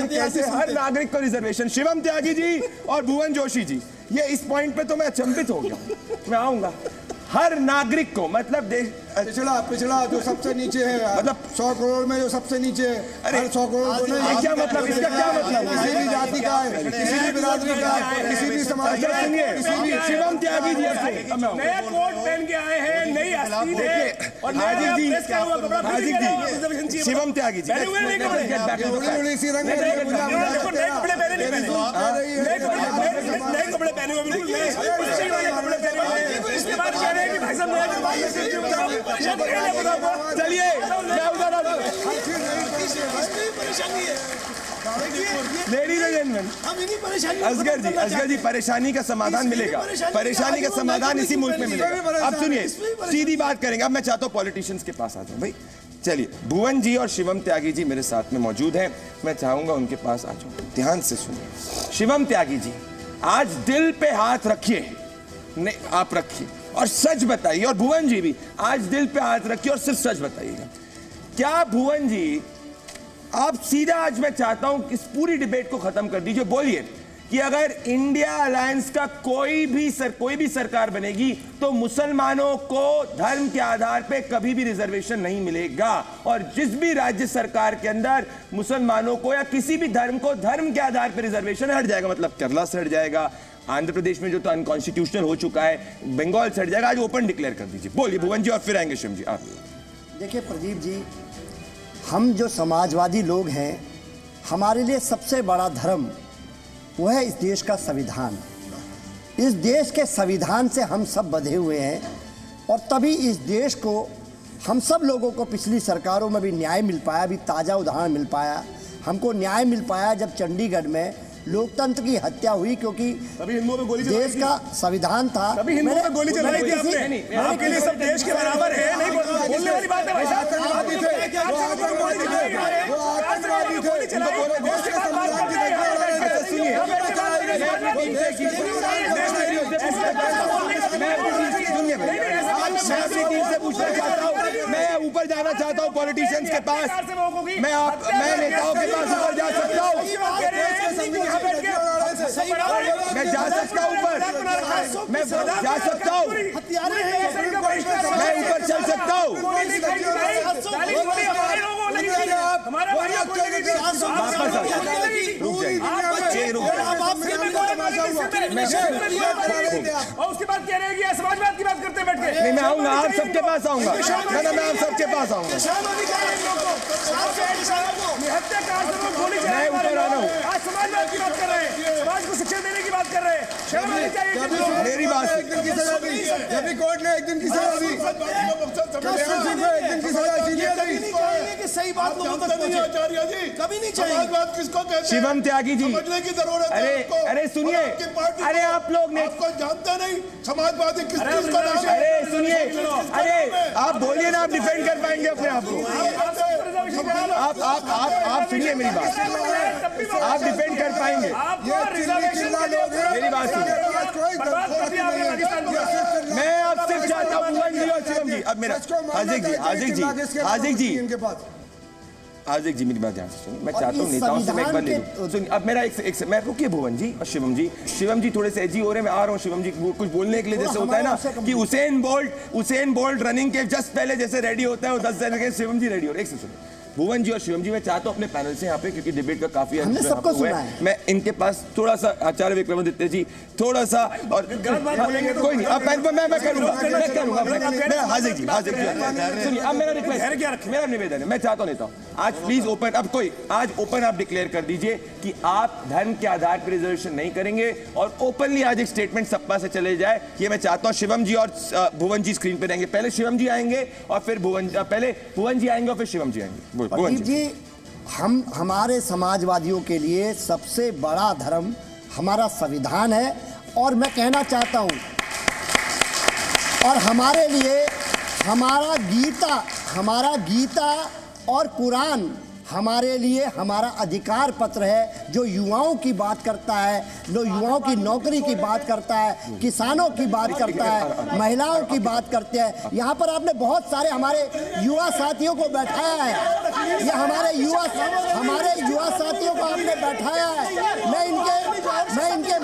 कैसे हर नागरिक को रिजर्वेशन? शिवम त्यागी जी और भुवन जोशी जी, ये इस पॉइंट पे तो मैं अचंभित हो गया, मैं आऊंगा। हर नागरिक को मतलब देश पिछड़ा जो सबसे नीचे है, मतलब 100 करोड़ में जो सबसे नीचे है, अरे 100 करोड़ को नहीं, क्या मतलब? इसका क्या मतलब? किसी भी जाति का है, किसी भी बिरादरी का है, किसी भी समाज का है। शिवम त्यागी जी नया कोट पहन के आए हैं, नई आस्तीन है, और हाजिक जी, शिवम त्यागी जी, कपड़े पहने हुए, इसके बाद कह रहे हैं कि भाई साहब चलिए असगर जी परेशानी का समाधान मिलेगा, परेशानी का समाधान इसी मुल्क में मिलेगा। अब सुनिए, सीधी बात करेंगे। अब मैं चाहता हूँ पॉलिटिशियंस के पास आ जाऊं भाई। चलिए, भुवन जी और शिवम त्यागी जी मेरे साथ में मौजूद हैं, मैं चाहूंगा उनके पास आ जाऊं। ध्यान से सुनिए। शिवम त्यागी जी, आज दिल पे हाथ रखिए, नहीं आप रखिए और सच बताइए, और भुवन जी भी आज दिल पे हाथ रखिए और सिर्फ सच बताइएगा। क्या भुवन जी, आप सीधा, आज मैं चाहता हूं इस पूरी डिबेट को खत्म कर दीजिए, बोलिए कि अगर इंडिया अलायंस का कोई भी सरकार बनेगी तो मुसलमानों को धर्म के आधार पे कभी भी रिजर्वेशन नहीं मिलेगा, और जिस भी राज्य सरकार के अंदर मुसलमानों को या किसी भी धर्म को धर्म के आधार पे रिजर्वेशन हट जाएगा, मतलब केरला से हट जाएगा, आंध्र प्रदेश में जो तो अनकॉन्स्टिट्यूशनल हो चुका है, बंगाल से हट जाएगा, आज ओपन डिक्लेयर कर दीजिए। बोलिए भुवन जी और फिर आएंगे शिव जी। आप देखिए प्रदीप जी, हम जो समाजवादी लोग हैं, हमारे लिए सबसे बड़ा धर्म वो है इस देश का संविधान। इस देश के संविधान से हम सब बंधे हुए हैं, और तभी इस देश को, हम सब लोगों को पिछली सरकारों में भी न्याय मिल पाया। अभी ताज़ा उदाहरण मिल पाया, हमको न्याय मिल पाया जब चंडीगढ़ में लोकतंत्र की हत्या हुई, क्योंकि देश का संविधान था। हिंदुओं पे गोली चलाई थी आपने, आपके लिए सब देश के बराबर है, नहीं बोलने वाली बात है भाई साहब। मैं अपनी टीम से पूछना चाहता हूँ, मैं ऊपर जाना चाहता हूँ पॉलिटिशियंस के पास, मैं नेताओं के पास ऊपर जा सकता हूँ, मैं जा सकता हूँ ऊपर, मैं जा सकता हूँ, मैं ऊपर चल सकता हूँ। और उसके बाद कह रहे हैं कि समाजवाद की बात करते बैठ के। नहीं, मैं आऊंगा, आप सबके पास आऊंगा, मैं आप सबके पास आऊंगा। मैं ऊपर आ रहा हूँ, आज समाजवाद की बात कर रहे हैं, समाज को शिक्षा देने की बात कर रहे हैं। शर्म आनी चाहिए। मेरी बात एक दिन की सजा दी, जब भी कोर्ट ने एक दिन की सजा दी, एक दिन की सजा दी, कि सही बात लोगों तक पहुंचे। आचार्य जी कभी नहीं चाहिए। समाजवाद किसको कहते हैं? शिवम त्यागी जी, समझने की जरूरत है। अरे सुनिए, अरे आप लोग ने आपको जानते नहीं समाजवादी किस चीज को नाम है? अरे सुनिए, अरे आप बोलिए ना, आप डिफेंड कर पाएंगे अपने आप को। आप सुनिए मेरी बात, आप डिफेंड कर पाएंगे। मेरी बात सुनिए, मैं आप सिर्फ चाहता हूँ भुवन जी और शिवम जी, अब मेरा हाजिक जी मेरी बात ध्यान से सुनिए, मैं चाहता हूँ नेताओं से मैं एक बार ले लूँ। सुनिए, अब मेरा एक मैं रुकिए भुवन जी और शिवम जी थोड़े से एजी हो रहे हैं, मैं आ रहा हूँ शिवम जी कुछ बोलने के लिए। जैसे होता है ना कि उसेन बोल्ट रनिंग के जस्ट पहले जैसे रेडी होता है वो 10 सेकंड शिवम जी रेडी हो रहे। एक से सुनिए भुवन जी और शिवम जी, मैं चाहता हूँ अपने पैनल से यहाँ पे, क्योंकि डिबेट का काफी मैं इनके पास थोड़ा सा आचार्य विक्रमादित्य जी थोड़ा सा और कोई नहीं, अब मैं करूंगा हाजिर जी सुनिए, अब मेरा रिक्वेस्ट, मेरा निवेदन है, मैं चाहता हूँ नेता आज प्लीज ओपन, अब कोई आज ओपन आप डिक्लेयर कर दीजिए कि आप धर्म के आधार पर रिजर्वेशन नहीं करेंगे और ओपनली आज एक स्टेटमेंट सपा से चले जाए। ये मैं चाहता हूँ शिवम जी और भुवन जी स्क्रीन पे रहेंगे, पहले शिवम जी आएंगे और फिर पहले भुवन जी आएंगे और फिर शिवम जी आएंगे। प्रदीप जी, हमारे समाजवादियों के लिए सबसे बड़ा धर्म हमारा संविधान है और मैं कहना चाहता हूं, और हमारे लिए हमारा गीता और कुरान हमारे लिए हमारा अधिकार पत्र है, जो युवाओं की बात करता है, जो युवाओं की नौकरी की बात करता है, किसानों की बात करता है, महिलाओं की बात करते हैं। यहाँ पर आपने बहुत सारे हमारे युवा साथियों को बैठाया है, ये हमारे युवा साथियों को आपने बैठाया है। मैं इनके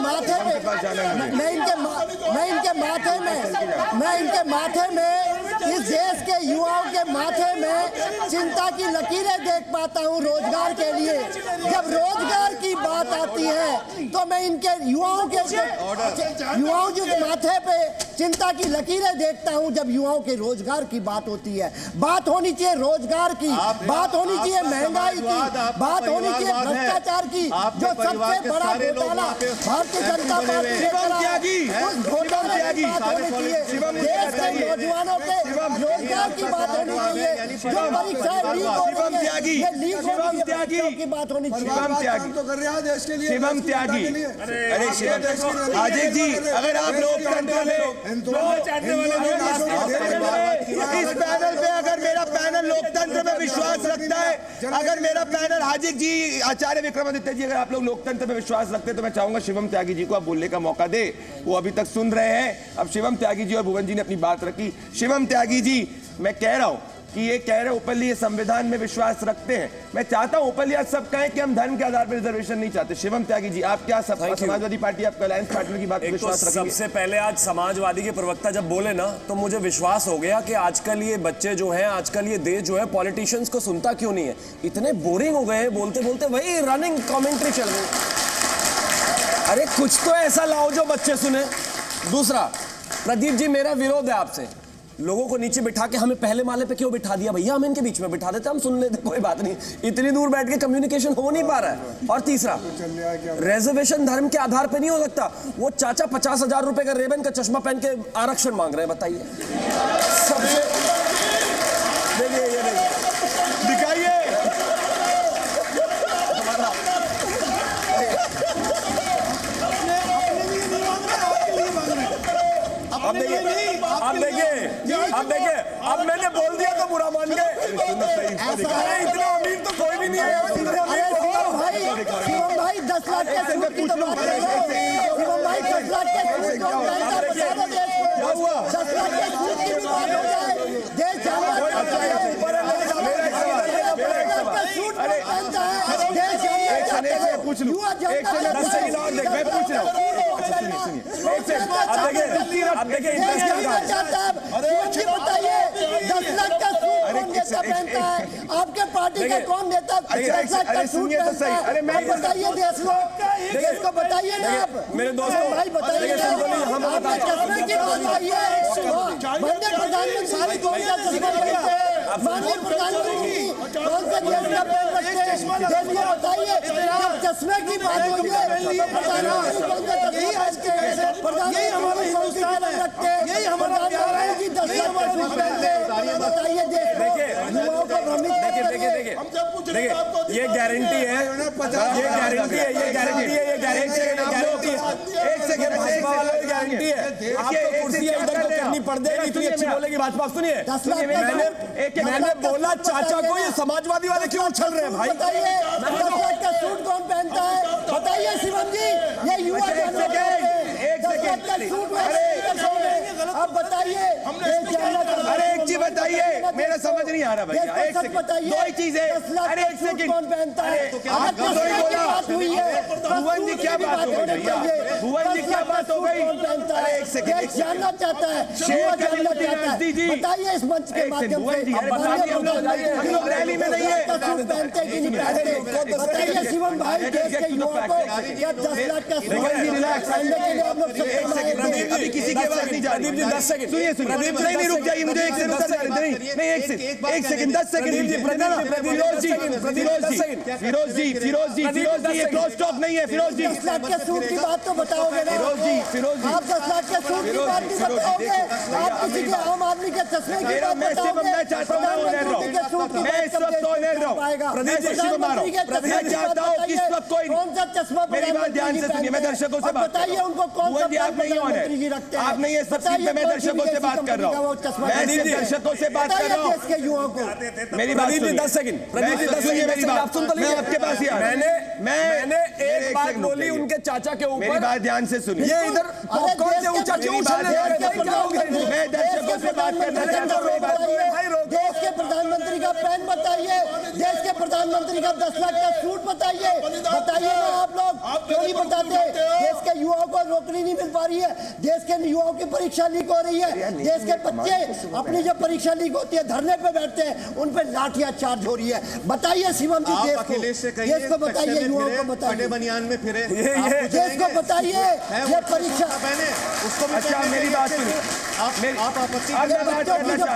माथे में इस देश के युवाओं के माथे में चिंता की लकीरें देख पाता हूं रोजगार के लिए। जब रोजगार की बात आती है तो मैं इनके युवाओं के माथे पे चिंता की लकीरें देखता हूं। जब युवाओं के रोजगार की बात होती है, बात होनी चाहिए रोजगार की, बात होनी चाहिए महंगाई की, बात होनी चाहिए भ्रष्टाचार की, जो सबसे बड़ा घोटाला भारतीय जनता पार्टी ने करा, उस घोटाले की बात होनी चाहिए। देश के नौजवानों के रोजगार की बात होनी चाहिए, जो परीक्षाएं लीक हो रही है, ये लीक हो रही है की बात होनी चाहिए। शिवम त्यागी, अरे शिवम हाजिर जी, अगर आप लोकतंत्र में इस पैनल पे अगर मेरा पैनल लोकतंत्र में विश्वास रखता है, अगर मेरा पैनल हाजिर जी, आचार्य विक्रमादित्य जी, अगर आप लोग लोकतंत्र में विश्वास रखते हैं तो मैं चाहूंगा शिवम त्यागी जी को आप बोलने का मौका दे। वो अभी तक सुन रहे हैं। अब शिवम त्यागी जी और भुवन जी ने अपनी बात रखी। शिवम त्यागी जी, मैं कह रहा हूं कि ये कह रहे ओपनली ये संविधान में विश्वास रखते हैं, मैं चाहता हूं ओपनली आज सब कहें कि हम धर्म के आधार पर रिजर्वेशन नहीं चाहते। शिवम त्यागी जी, आप क्या समाजवादी पार्टी, आपका अलायंस पार्टनर की बात पर विश्वास रखेंगे? सबसे पहले आज समाजवादी के प्रवक्ता जब बोले ना, तो मुझे विश्वास हो गया कि आजकल ये बच्चे जो हैं, आजकल ये देश जो है पॉलिटिशियंस को सुनता क्यों नहीं है। इतने बोरिंग हो गए हैं, बोलते बोलते वही रनिंग कमेंट्री चल रही। अरे कुछ तो ऐसा लाओ जो बच्चे सुने। दूसरा, प्रदीप जी, मेरा विरोध है आपसे, लोगों को नीचे बिठा के हमें पहले माले पे क्यों बिठा दिया भैया, हम इनके बीच में बिठा देते, हम सुन लेते, कोई बात नहीं। इतनी दूर बैठ के कम्युनिकेशन हो नहीं पा रहा है। और तीसरा, रिजर्वेशन धर्म के आधार पे नहीं हो सकता। वो चाचा 50,000 रुपए का रेबन का चश्मा पहन के आरक्षण मांग रहे हैं, बताइए। सबसे देखिए, ये दिखाइए, अब देखिए, अब मैंने बोल दिया तो बुरा मान गए। इतना अमीर तो कोई भी नहीं है। शिवम भाई 10 लाख के सूट की तो बात नहीं है। शिवम भाई 10 लाख के सूट की बात हो, 10 लाख के सूट की भी बात हो। पूछ लूं? एक सेकंड और देख, मैं पूछ रहा हूँ। अब देखिए बताइए 10 लाख का सूट कौन नेता पहनता है? आपके पार्टी का कौन नेता 10 लाख का सूट पहनता है? अरे मैं बताइए देश को बताइए ना आप मेरे दोस्तों भाई बताइए चश्मे की बात आइए। माननीय प्रधानमंत्री कौन सा चश्मा पहनते हैं? माननीय प्रधानमंत्री कौन से देश का पहन रखते हैं? देश को बताइए जब चश्मे की बात होगी तो प्रधानमंत्री कौन सा चश्मा पहनते हैं? प्रधानमंत्री कौन सी कलम रखते हैं? यही हमारा प्यार है कि 10 लाख का सूट पहनते हैं। बताइए देश युवाओं को भ्रमित देखिए ये गारंटी है, ये गारंटी है, ये गारंटी है, ये गारंटी है, गारंटी है। एक सेकंड भाजपा वालों की गारंटी है। आपको कुर्सी इधर को करनी पड़ देगी, इतनी अच्छी बोलेगी भाजपा। सुनिए मैंने बोला चाचा को ये समाजवादी वाले क्यों उछल रहे हैं भाई? बताइए 10 लाख का सूट कौन पहनता है? बताइए शिवम जी ये युवा आप बताइए। अरे एक चीज बताइए, मेरा समझ नहीं आ रहा भैया। एक सेकंड, दो ही चीजें। अरे एक सेकंड कौन पहनता है? भुवन जी क्या बात हो गई भैया? भुवन जी क्या बात हो गई? अरे एक सेकंड जानना चाहता है, बताइए इस मंच के माध्यम से। हम लोग रैली में नहीं है। पहनते कि नहीं पहनते? बताइए शिवम भाई देश के युवाओं को क्या 10 लाख का सूट पहनने के लिए आप लोग अभी किसी की आवाज नहीं जा रही। 10 सेकंड सुनिए नहीं रुक जाइए, मुझे एक सेकंड नहीं एक सेकंड 10 सेकंड फिरोज जी ये क्रॉस टॉक नहीं है। फिरोज जी 10 लाख के सूट की बात तो बताओगे ना? फिरोज जी आप 10 लाख के सूट की बात नहीं बताओगे? आप किसी के आम आदमी के चश्मे की बात बताओगे? मैं चाहता हूँ मैं इस वक्त तो नहीं रहा हूँ। प्रदीप जी शिव मारो, मैं चाहता हूँ कि इस वक्त कोई कौन सा चश्मा मेरी बात ध्यान से सुनिए, मैं दर्शकों से बात बताइए उनको कौन सा आप नहीं हो आप नहीं है सबसे मैं दर्शकों से बात कर रहा हूँ। मैं दर्शकों से बात कर रहा हूँ। युवाओं को मेरी बात 10 सेकंड मेरी बात सुन तो आपके पास ही मैंने एक बात बोली उनके चाचा के ऊपर। मेरी बात ध्यान से सुनिए। ये इधर कौन से ऊंचा क्यों उछल रहे हैं? मैं दर्शकों से बात करना चाहता हूँ। देश के प्रधानमंत्री का पैन बताइए, देश के प्रधानमंत्री का 10 लाख का सूट बताइए ना आप लोग क्यों नहीं बताते? देश के युवाओं को नौकरी नहीं मिल पा रही है, देश के युवाओं की परीक्षा लीक हो रही है, देश के बच्चे अपनी जब परीक्षा लीक होती है धरने पे बैठते हैं, उन पे लाठियां चार्ज हो रही है। बताइए शिवम जी देश को बताइए, युवाओं को बताइए, बनियान में फिरे देश को बताइए ये परीक्षा उसको। अच्छा मेरी बात सुनिए,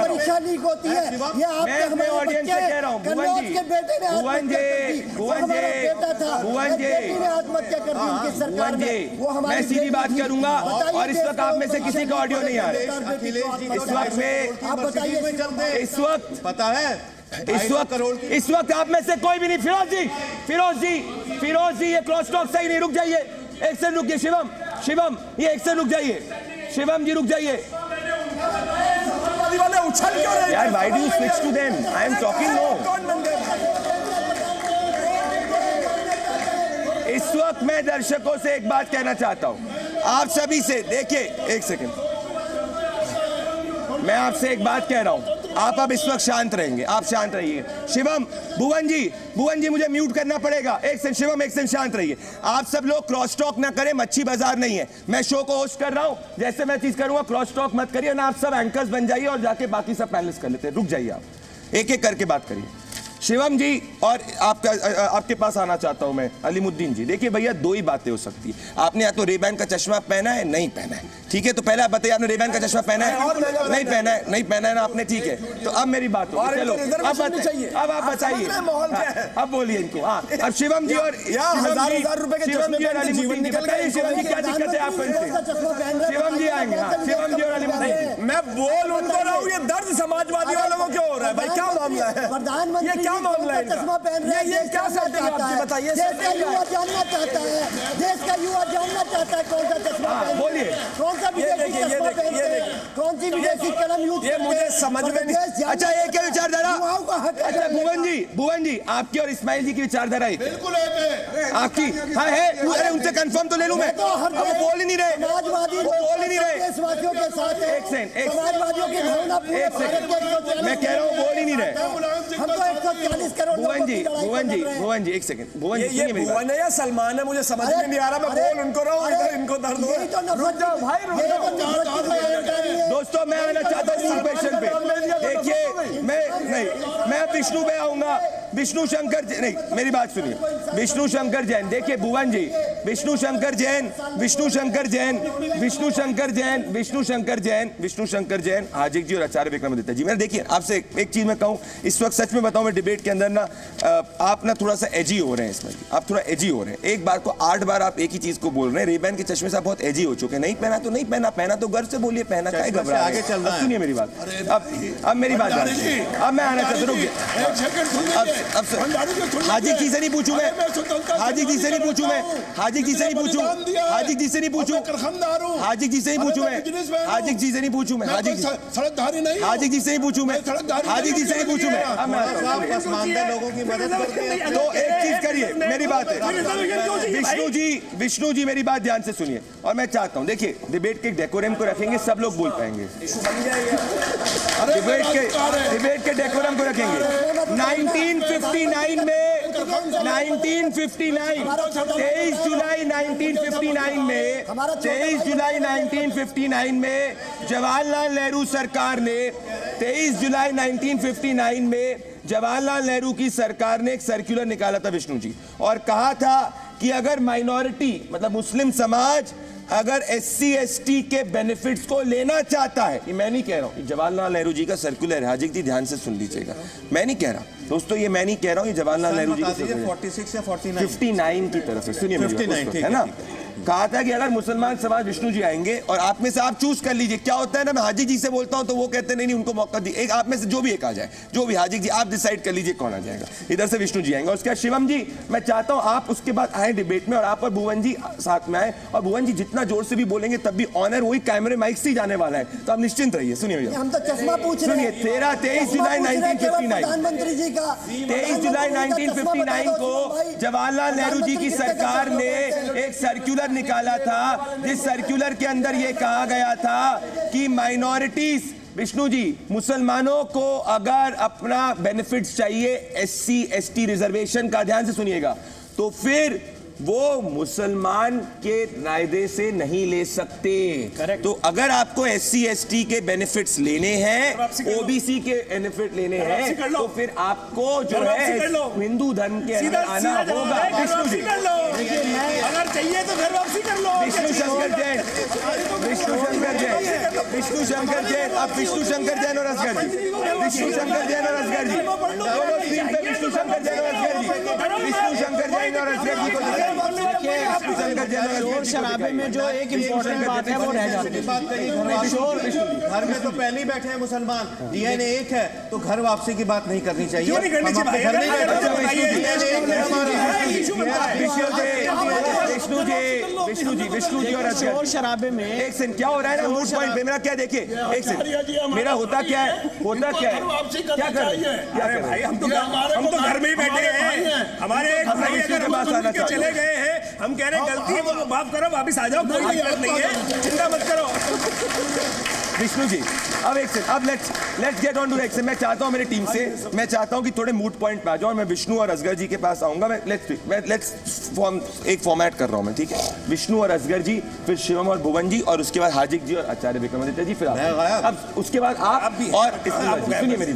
परीक्षा लीक होती है ये आपके हमारे ऑडियंस से कह रहा हूँ। भुवन जी आत्महत्या कर दी उनकी सरकार ने। मैं सीधी बात करूंगा और इस वक्त आप में से किसी का ऑडियो नहीं आ रहा। आप बताइए इस वक्त पता है इस वक्त आप में से कोई भी नहीं। फिरोज जी ये क्रॉस टॉक सही नहीं, रुक जाइए एक से रुकिए। शिवम ये एक से रुक जाइए। शिवम जी रुक जाइए उछल क्यों रहे यार? Why do you switch to them? I am talking now. इस वक्त मैं दर्शकों से एक बात कहना चाहता हूं, आप सभी से। देखिए एक सेकंड, मैं आपसे एक बात कह रहा हूं, आप अब इस वक्त शांत रहेंगे, आप शांत रहिए। शिवम, भुवन जी मुझे म्यूट करना पड़ेगा। एक सेकंड शिवम, एक सेकंड शांत रहिए। आप सब लोग क्रॉस टॉक ना करें, मच्छी बाजार नहीं है। मैं शो को होस्ट कर रहा हूं, जैसे मैं चीज करूंगा क्रॉस टॉक मत करिए ना। आप सब एंकर्स बन जाइए और जाके बाकी सब पैनलिस्ट कर लेते हैं। रुक जाइए, आप एक एक करके बात करिए। शिवम जी और आपके पास आना चाहता हूं मैं, अलीमुद्दीन जी। देखिए भैया दो ही बातें हो सकती है, आपने या तो रेबैन का चश्मा पहना है, नहीं पहना है, ठीक है? तो पहले आप बताइए आपने रेबैन का चश्मा पहना है? नहीं पहना है ना आपने, ठीक है? तो अब मेरी बात हो, चलो अब आप बताइए, अब बोलिए इनको। हाँ अब शिवम जी और हजार रुपए के चश्मे पहन जीवन निकल गए। शिवम जी क्या दिक्कत है आपको? शिवम जी आएंगे। शिवम जी और अलीमुद्दीन, मैं बोल उनको रहा हूँ, ये दर्द समाजवादी वालों को क्यों हो रहा है भाई? क्या मामला है? प्रधानमंत्री क्या मामला है? चश्मा पहन रहे हैं, ये क्या सेटिंग है आपकी? बताइए। देश का युवा जानना चाहता है, देश का युवा जानना चाहता है कौन सा चश्मा पहन, बोलिए कौन सा विदेशी चश्मा पहनते हैं, कौन सी विदेशी कलम यूज करते हैं, मुझे समझ में नहीं। अच्छा एक क्या विचारधारा? अच्छा भुवन जी आपकी और इस्माइल जी की विचारधारा बिल्कुल आपकी? हाँ है, अरे उनसे कंफर्म तो ले लूं मैं। वो बोल ही नहीं रहे, समाजवादी देशवासियों के साथ एक सेकंड समाजवादियों की भावना पूरे भारत के, मैं कह रहा हूँ बोल ही नहीं रहे। हम तो 140 करोड़ भुवन जी एक सेकंड, भुवन जी ये भुवन है या सलमान है, मुझे समझ में नहीं आ रहा। मैं बोल उनको रहा हूँ, इधर इनको दर्द हो रहा है। रुक जाओ भाई, रुक जाओ। दोस्तों मैं आना चाहता हूँ मूल क्वेश्चन पे। देखिए मैं विष्णु पे आऊंगा। विष्णु शंकर नहीं, मेरी बात सुनिए। विष्णु शंकर जैन, देखिए भुवन जी, विष्णु शंकर जैन, हाजिक जी और आचार्य विक्रमादित्य जी। मैं देखिए आपसे एक चीज मैं कहूं, इस वक्त सच में बताऊं, मैं डिबेट के अंदर ना आप ना थोड़ा सा एजी हो रहे हैं। इसमें आप थोड़ा एजी हो रहे हैं। एक बार को 8 बार आप एक ही चीज को बोल रहे हैं। रेबैन के चश्मे से आप बहुत एजी हो चुके हैं। नहीं पहना तो नहीं पहना, पहना तो गर्व से बोलिए, पहना क्या घबरा आगे चल रहा है। सुनिए मेरी बात, अब मेरी बात, अब मैं आना चाहता हूँ। हाजिक जी से नहीं पूछूं मैं, हाजिक जी से नहीं पूछूं मैं, हाजिक जी से नहीं पूछूं, हाजिक जी से नहीं पूछूं, हाजिक जी से नहीं पूछूं मैं, हाजिक जी से नहीं पूछूं मैं, हाजिक जी सड़कधारी नहीं, हाजिक जी से नहीं पूछूं मैं, हाजिक जी से नहीं पूछूं मैं। पसमानदा लोगों की मदद करते हैं तो एक चीज करिए, मेरी बात है विष्णु जी मेरी बात ध्यान से सुनिए। और मैं चाहता हूं, देखिए डिबेट के डेकोरम को रखेंगे, सब लोग बोल पाएंगे। डिबेट के डेकोरम को रखेंगे। 1959 में 23 जुलाई 1959 में जवाहरलाल नेहरू सरकार ने 23 जुलाई 1959 में जवाहरलाल नेहरू की सरकार ने एक सर्कुलर निकाला था विष्णु जी, और कहा था कि अगर माइनॉरिटी मतलब मुस्लिम समाज अगर SC ST के बेनिफिट्स को लेना चाहता है, ये मैं नहीं कह रहा हूं, जवाहरलाल नेहरू जी का सर्कुलर है। हाजिक जी ध्यान से सुन लीजिएगा, मैं नहीं कह रहा दोस्तों, ये मैं नहीं कह रहा हूं, ये जवाहरलाल नेहरू जी का 46 या 59 की तरफ से सुनिए मेरी बात, है ना। कहा था कि अगर मुसलमान समाज विष्णु जी आएंगे और आप में से आप चूज कर लीजिए। क्या होता है ना, मैं हाजी जी से बोलता हूं तो वो कहते नहीं उनको मौका दी, एक आप में से जो भी एक आ जाए, जो भी हाजी जी आप डिसाइड कर लीजिए कौन आ जाएगा। इधर से विष्णु जी आएंगे, उसके बाद शिवम जी, मैं चाहता हूं आप उसके बाद आए डिबेट में और आप और भुवन जी साथ में आए, और भुवन जी जितना जोर से भी बोलेंगे तब भी ऑनर वही कैमरे माइक से ही जाने वाला है, तो आप निश्चिंत रहिए। सुनिए हम तो चश्मा पूछ रहे हैं। सुनिए 23 जुलाई 1959 प्रधानमंत्री जी का 23 जुलाई 1959 को जवाहरलाल नेहरू जी की सरकार ने एक सर्कुलर निकाला था, जिस सर्कुलर के अंदर यह कहा गया था कि माइनॉरिटीज विष्णु जी, मुसलमानों को अगर अपना बेनिफिट्स चाहिए SC ST रिजर्वेशन का, ध्यान से सुनिएगा, तो फिर वो मुसलमान के नायदे से नहीं ले सकते। करेक्ट। तो अगर आपको SC ST के बेनिफिट्स लेने हैं, OBC के बेनिफिट लेने हैं, तो फिर आपको जो है हिंदू धर्म के अंदर आना होगा। विष्णु जी अगर चाहिए तो घर वापसी कर लो। विष्णु शंकर जैन, विष्णु शंकर जैन, विष्णु शंकर जैन, अब विष्णु शंकर जैन और असगर जी, विष्णु शंकर जैन और असगर जी, दोनों स्क्रीन पे विष्णु शंकर जैन और असगर जी, विष्णु शंकर जैन और असगर जी को शोर शराबे में जो एक इम्पोर्टेंट बात है वो रह जाती है। घर में तो पहले ही बैठे हैं मुसलमान, DNA एक है, तो घर वापसी की बात नहीं करनी चाहिए। क्यों नहीं करनी चाहिए? विष्णु जी और शोर शराबे में एक सेकंड, क्या हो रहा है ना मूड पॉइंट पे मेरा, क्या देखिए एक सेकंड, मेरा होता क्या है, क्या कर रहे हैं भाई, हम तो घर में ही बैठे हैं, हमारे एक भाई अगर चले गए हैं, हम कह रहे हैं गलती है वो माफ करो, वापिस आ जाओ, कोई दिक्कत नहीं है, चिंता मत करो। विष्णु जी अब एक सेकंड, अब let's get on to action. मैं चाहता हूं मेरी टीम से, मैं चाहता हूं कि थोड़े मूड पॉइंट पे आ जाओ, मैं विष्णु और असगर जी के पास आऊंगा। मैं लेट्स एक फॉर्मेट कर रहा हूं मैं, ठीक है, विष्णु और असगर जी, फिर शिवम और भुवन जी, और उसके बाद हाजिक जी और आचार्य विक्रमादित्य जी, फिर अब उसके बाद आप भी, और सुनिए मेरी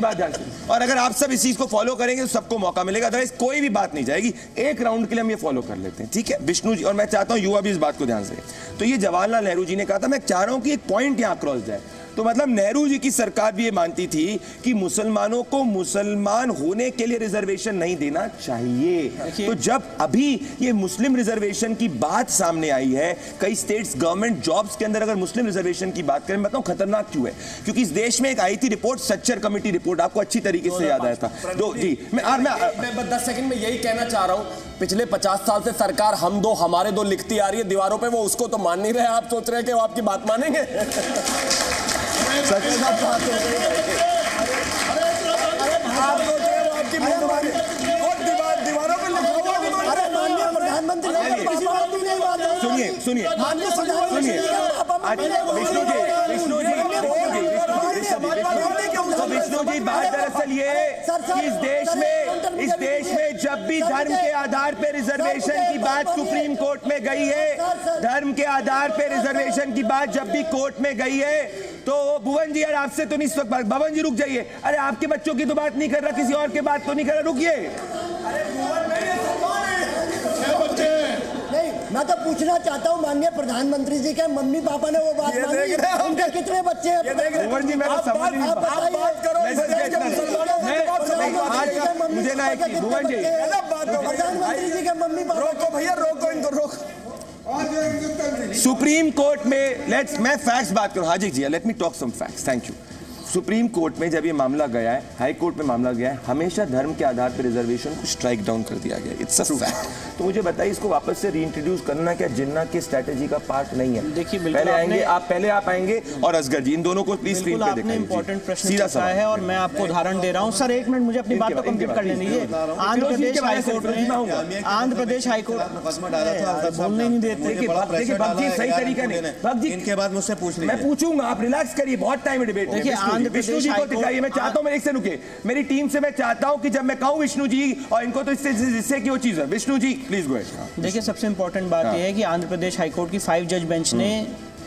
बात ध्यान से, और अगर आप सब इस चीज को फॉलो करेंगे तो सबको मौका मिलेगा, अदरवाइज कोई भी बात नहीं जाएगी। एक राउंड के लिए हम ये फॉलो कर लेते हैं, ठीक है विष्णु जी, और मैं चाहता हूं युवा भी इस बात को ध्यान से। तो ये जवाहरलाल नेहरू जी ने कहा था, मैं चाह रहा हूं कि एक पॉइंट यहां क्रॉस जाए, तो मतलब नेहरू जी की सरकार भी ये मानती थी कि मुसलमानों को मुसलमान होने के लिए रिजर्वेशन नहीं देना चाहिए। तो जब अभी ये मुस्लिम रिजर्वेशन की बात सामने आई है, कई स्टेट्स गवर्नमेंट जॉब्स के अंदर अगर मुस्लिम रिजर्वेशन की बात करें, बताऊं खतरनाक क्यों है, क्योंकि इस देश में एक आई थी रिपोर्ट, सच्चर कमेटी रिपोर्ट, आपको अच्छी तरीके से याद आया था। जी मैं 10 सेकंड में यही कहना चाह रहा हूं, पिछले 50 साल से सरकार हम दो हमारे दो लिखती आ रही है दीवारों पे, वो उसको तो मान नहीं रहे, आप सोच रहे हैं कि वो आपकी बात मानेंगे? सुनिए विष्णु जी जी बात दरअसल ये है कि इस देश में जब भी धर्म के आधार पे रिजर्वेशन की बात सुप्रीम कोर्ट में गई है, धर्म के आधार पे रिजर्वेशन की बात जब भी कोर्ट में गई है, तो भुवन जी यार आपसे तो नहीं इस वक्त, भवन जी रुक जाइए, अरे आपके बच्चों की तो बात नहीं कर रहा, किसी और के बात तो नहीं कर रहा, रुकिए। नहीं, मैं तो पूछना चाहता हूँ माननीय प्रधानमंत्री जी के मम्मी पापा ने वो बात मानी, उनके कितने बच्चे हैं? भुवन जी मैं तो समझ नहीं पा मुझे ना एक भुवन जी प्रधानमंत्री जी के मम्मी पापा रोको भैया, रोको इनको, रोको। सुप्रीम कोर्ट में मैं फैक्ट्स बात करूं। Haji ji, let me talk some facts, thank you. Supreme court में जब ये मामला गया है, हाई कोर्ट में मामला गया है, हमेशा धर्म के आधार पर रिजर्वेशन को स्ट्राइक डाउन कर दिया गया, इट्स अ फैक्ट। तो मुझे बताइए इसको वापस से रीइंट्रोड्यूस करना क्या जिन्ना की स्ट्रेटेजी का पार्ट नहीं है? देखिए पहले आप आएंगे और असगर जी, इन दोनों को प्लीज स्क्रीन पे दिखाइए। इंपॉर्टेंट प्रश्न पूछा है और मैं आपको उदाहरण दे रहा हूं। सर एक मिनट, मुझे अपनी बात को कंप्लीट करने दीजिए। आंध्र प्रदेश हाईकोर्ट बोलने नहीं देते। देखिए भक्त जी, सही तरीका नहीं, भक्त जी इनके बाद मुझसे पूछ लीजिए। मैं पूछूंगा, आप रिलैक्स करिए, बहुत टाइम है डिबेट में। देखिए आंध्र प्रदेश मैं चाहता हूं, मैं एक से रुके, मेरी टीम से मैं चाहता हूं कि जब मैं कहूं विष्णु जी और इनको तो इससे की वो चीज है। Vishnu ji please go ahead. देखिए सबसे इंपॉर्टेंट बात यह है कि आंध्र प्रदेश हाईकोर्ट की 5 जज बेंच ने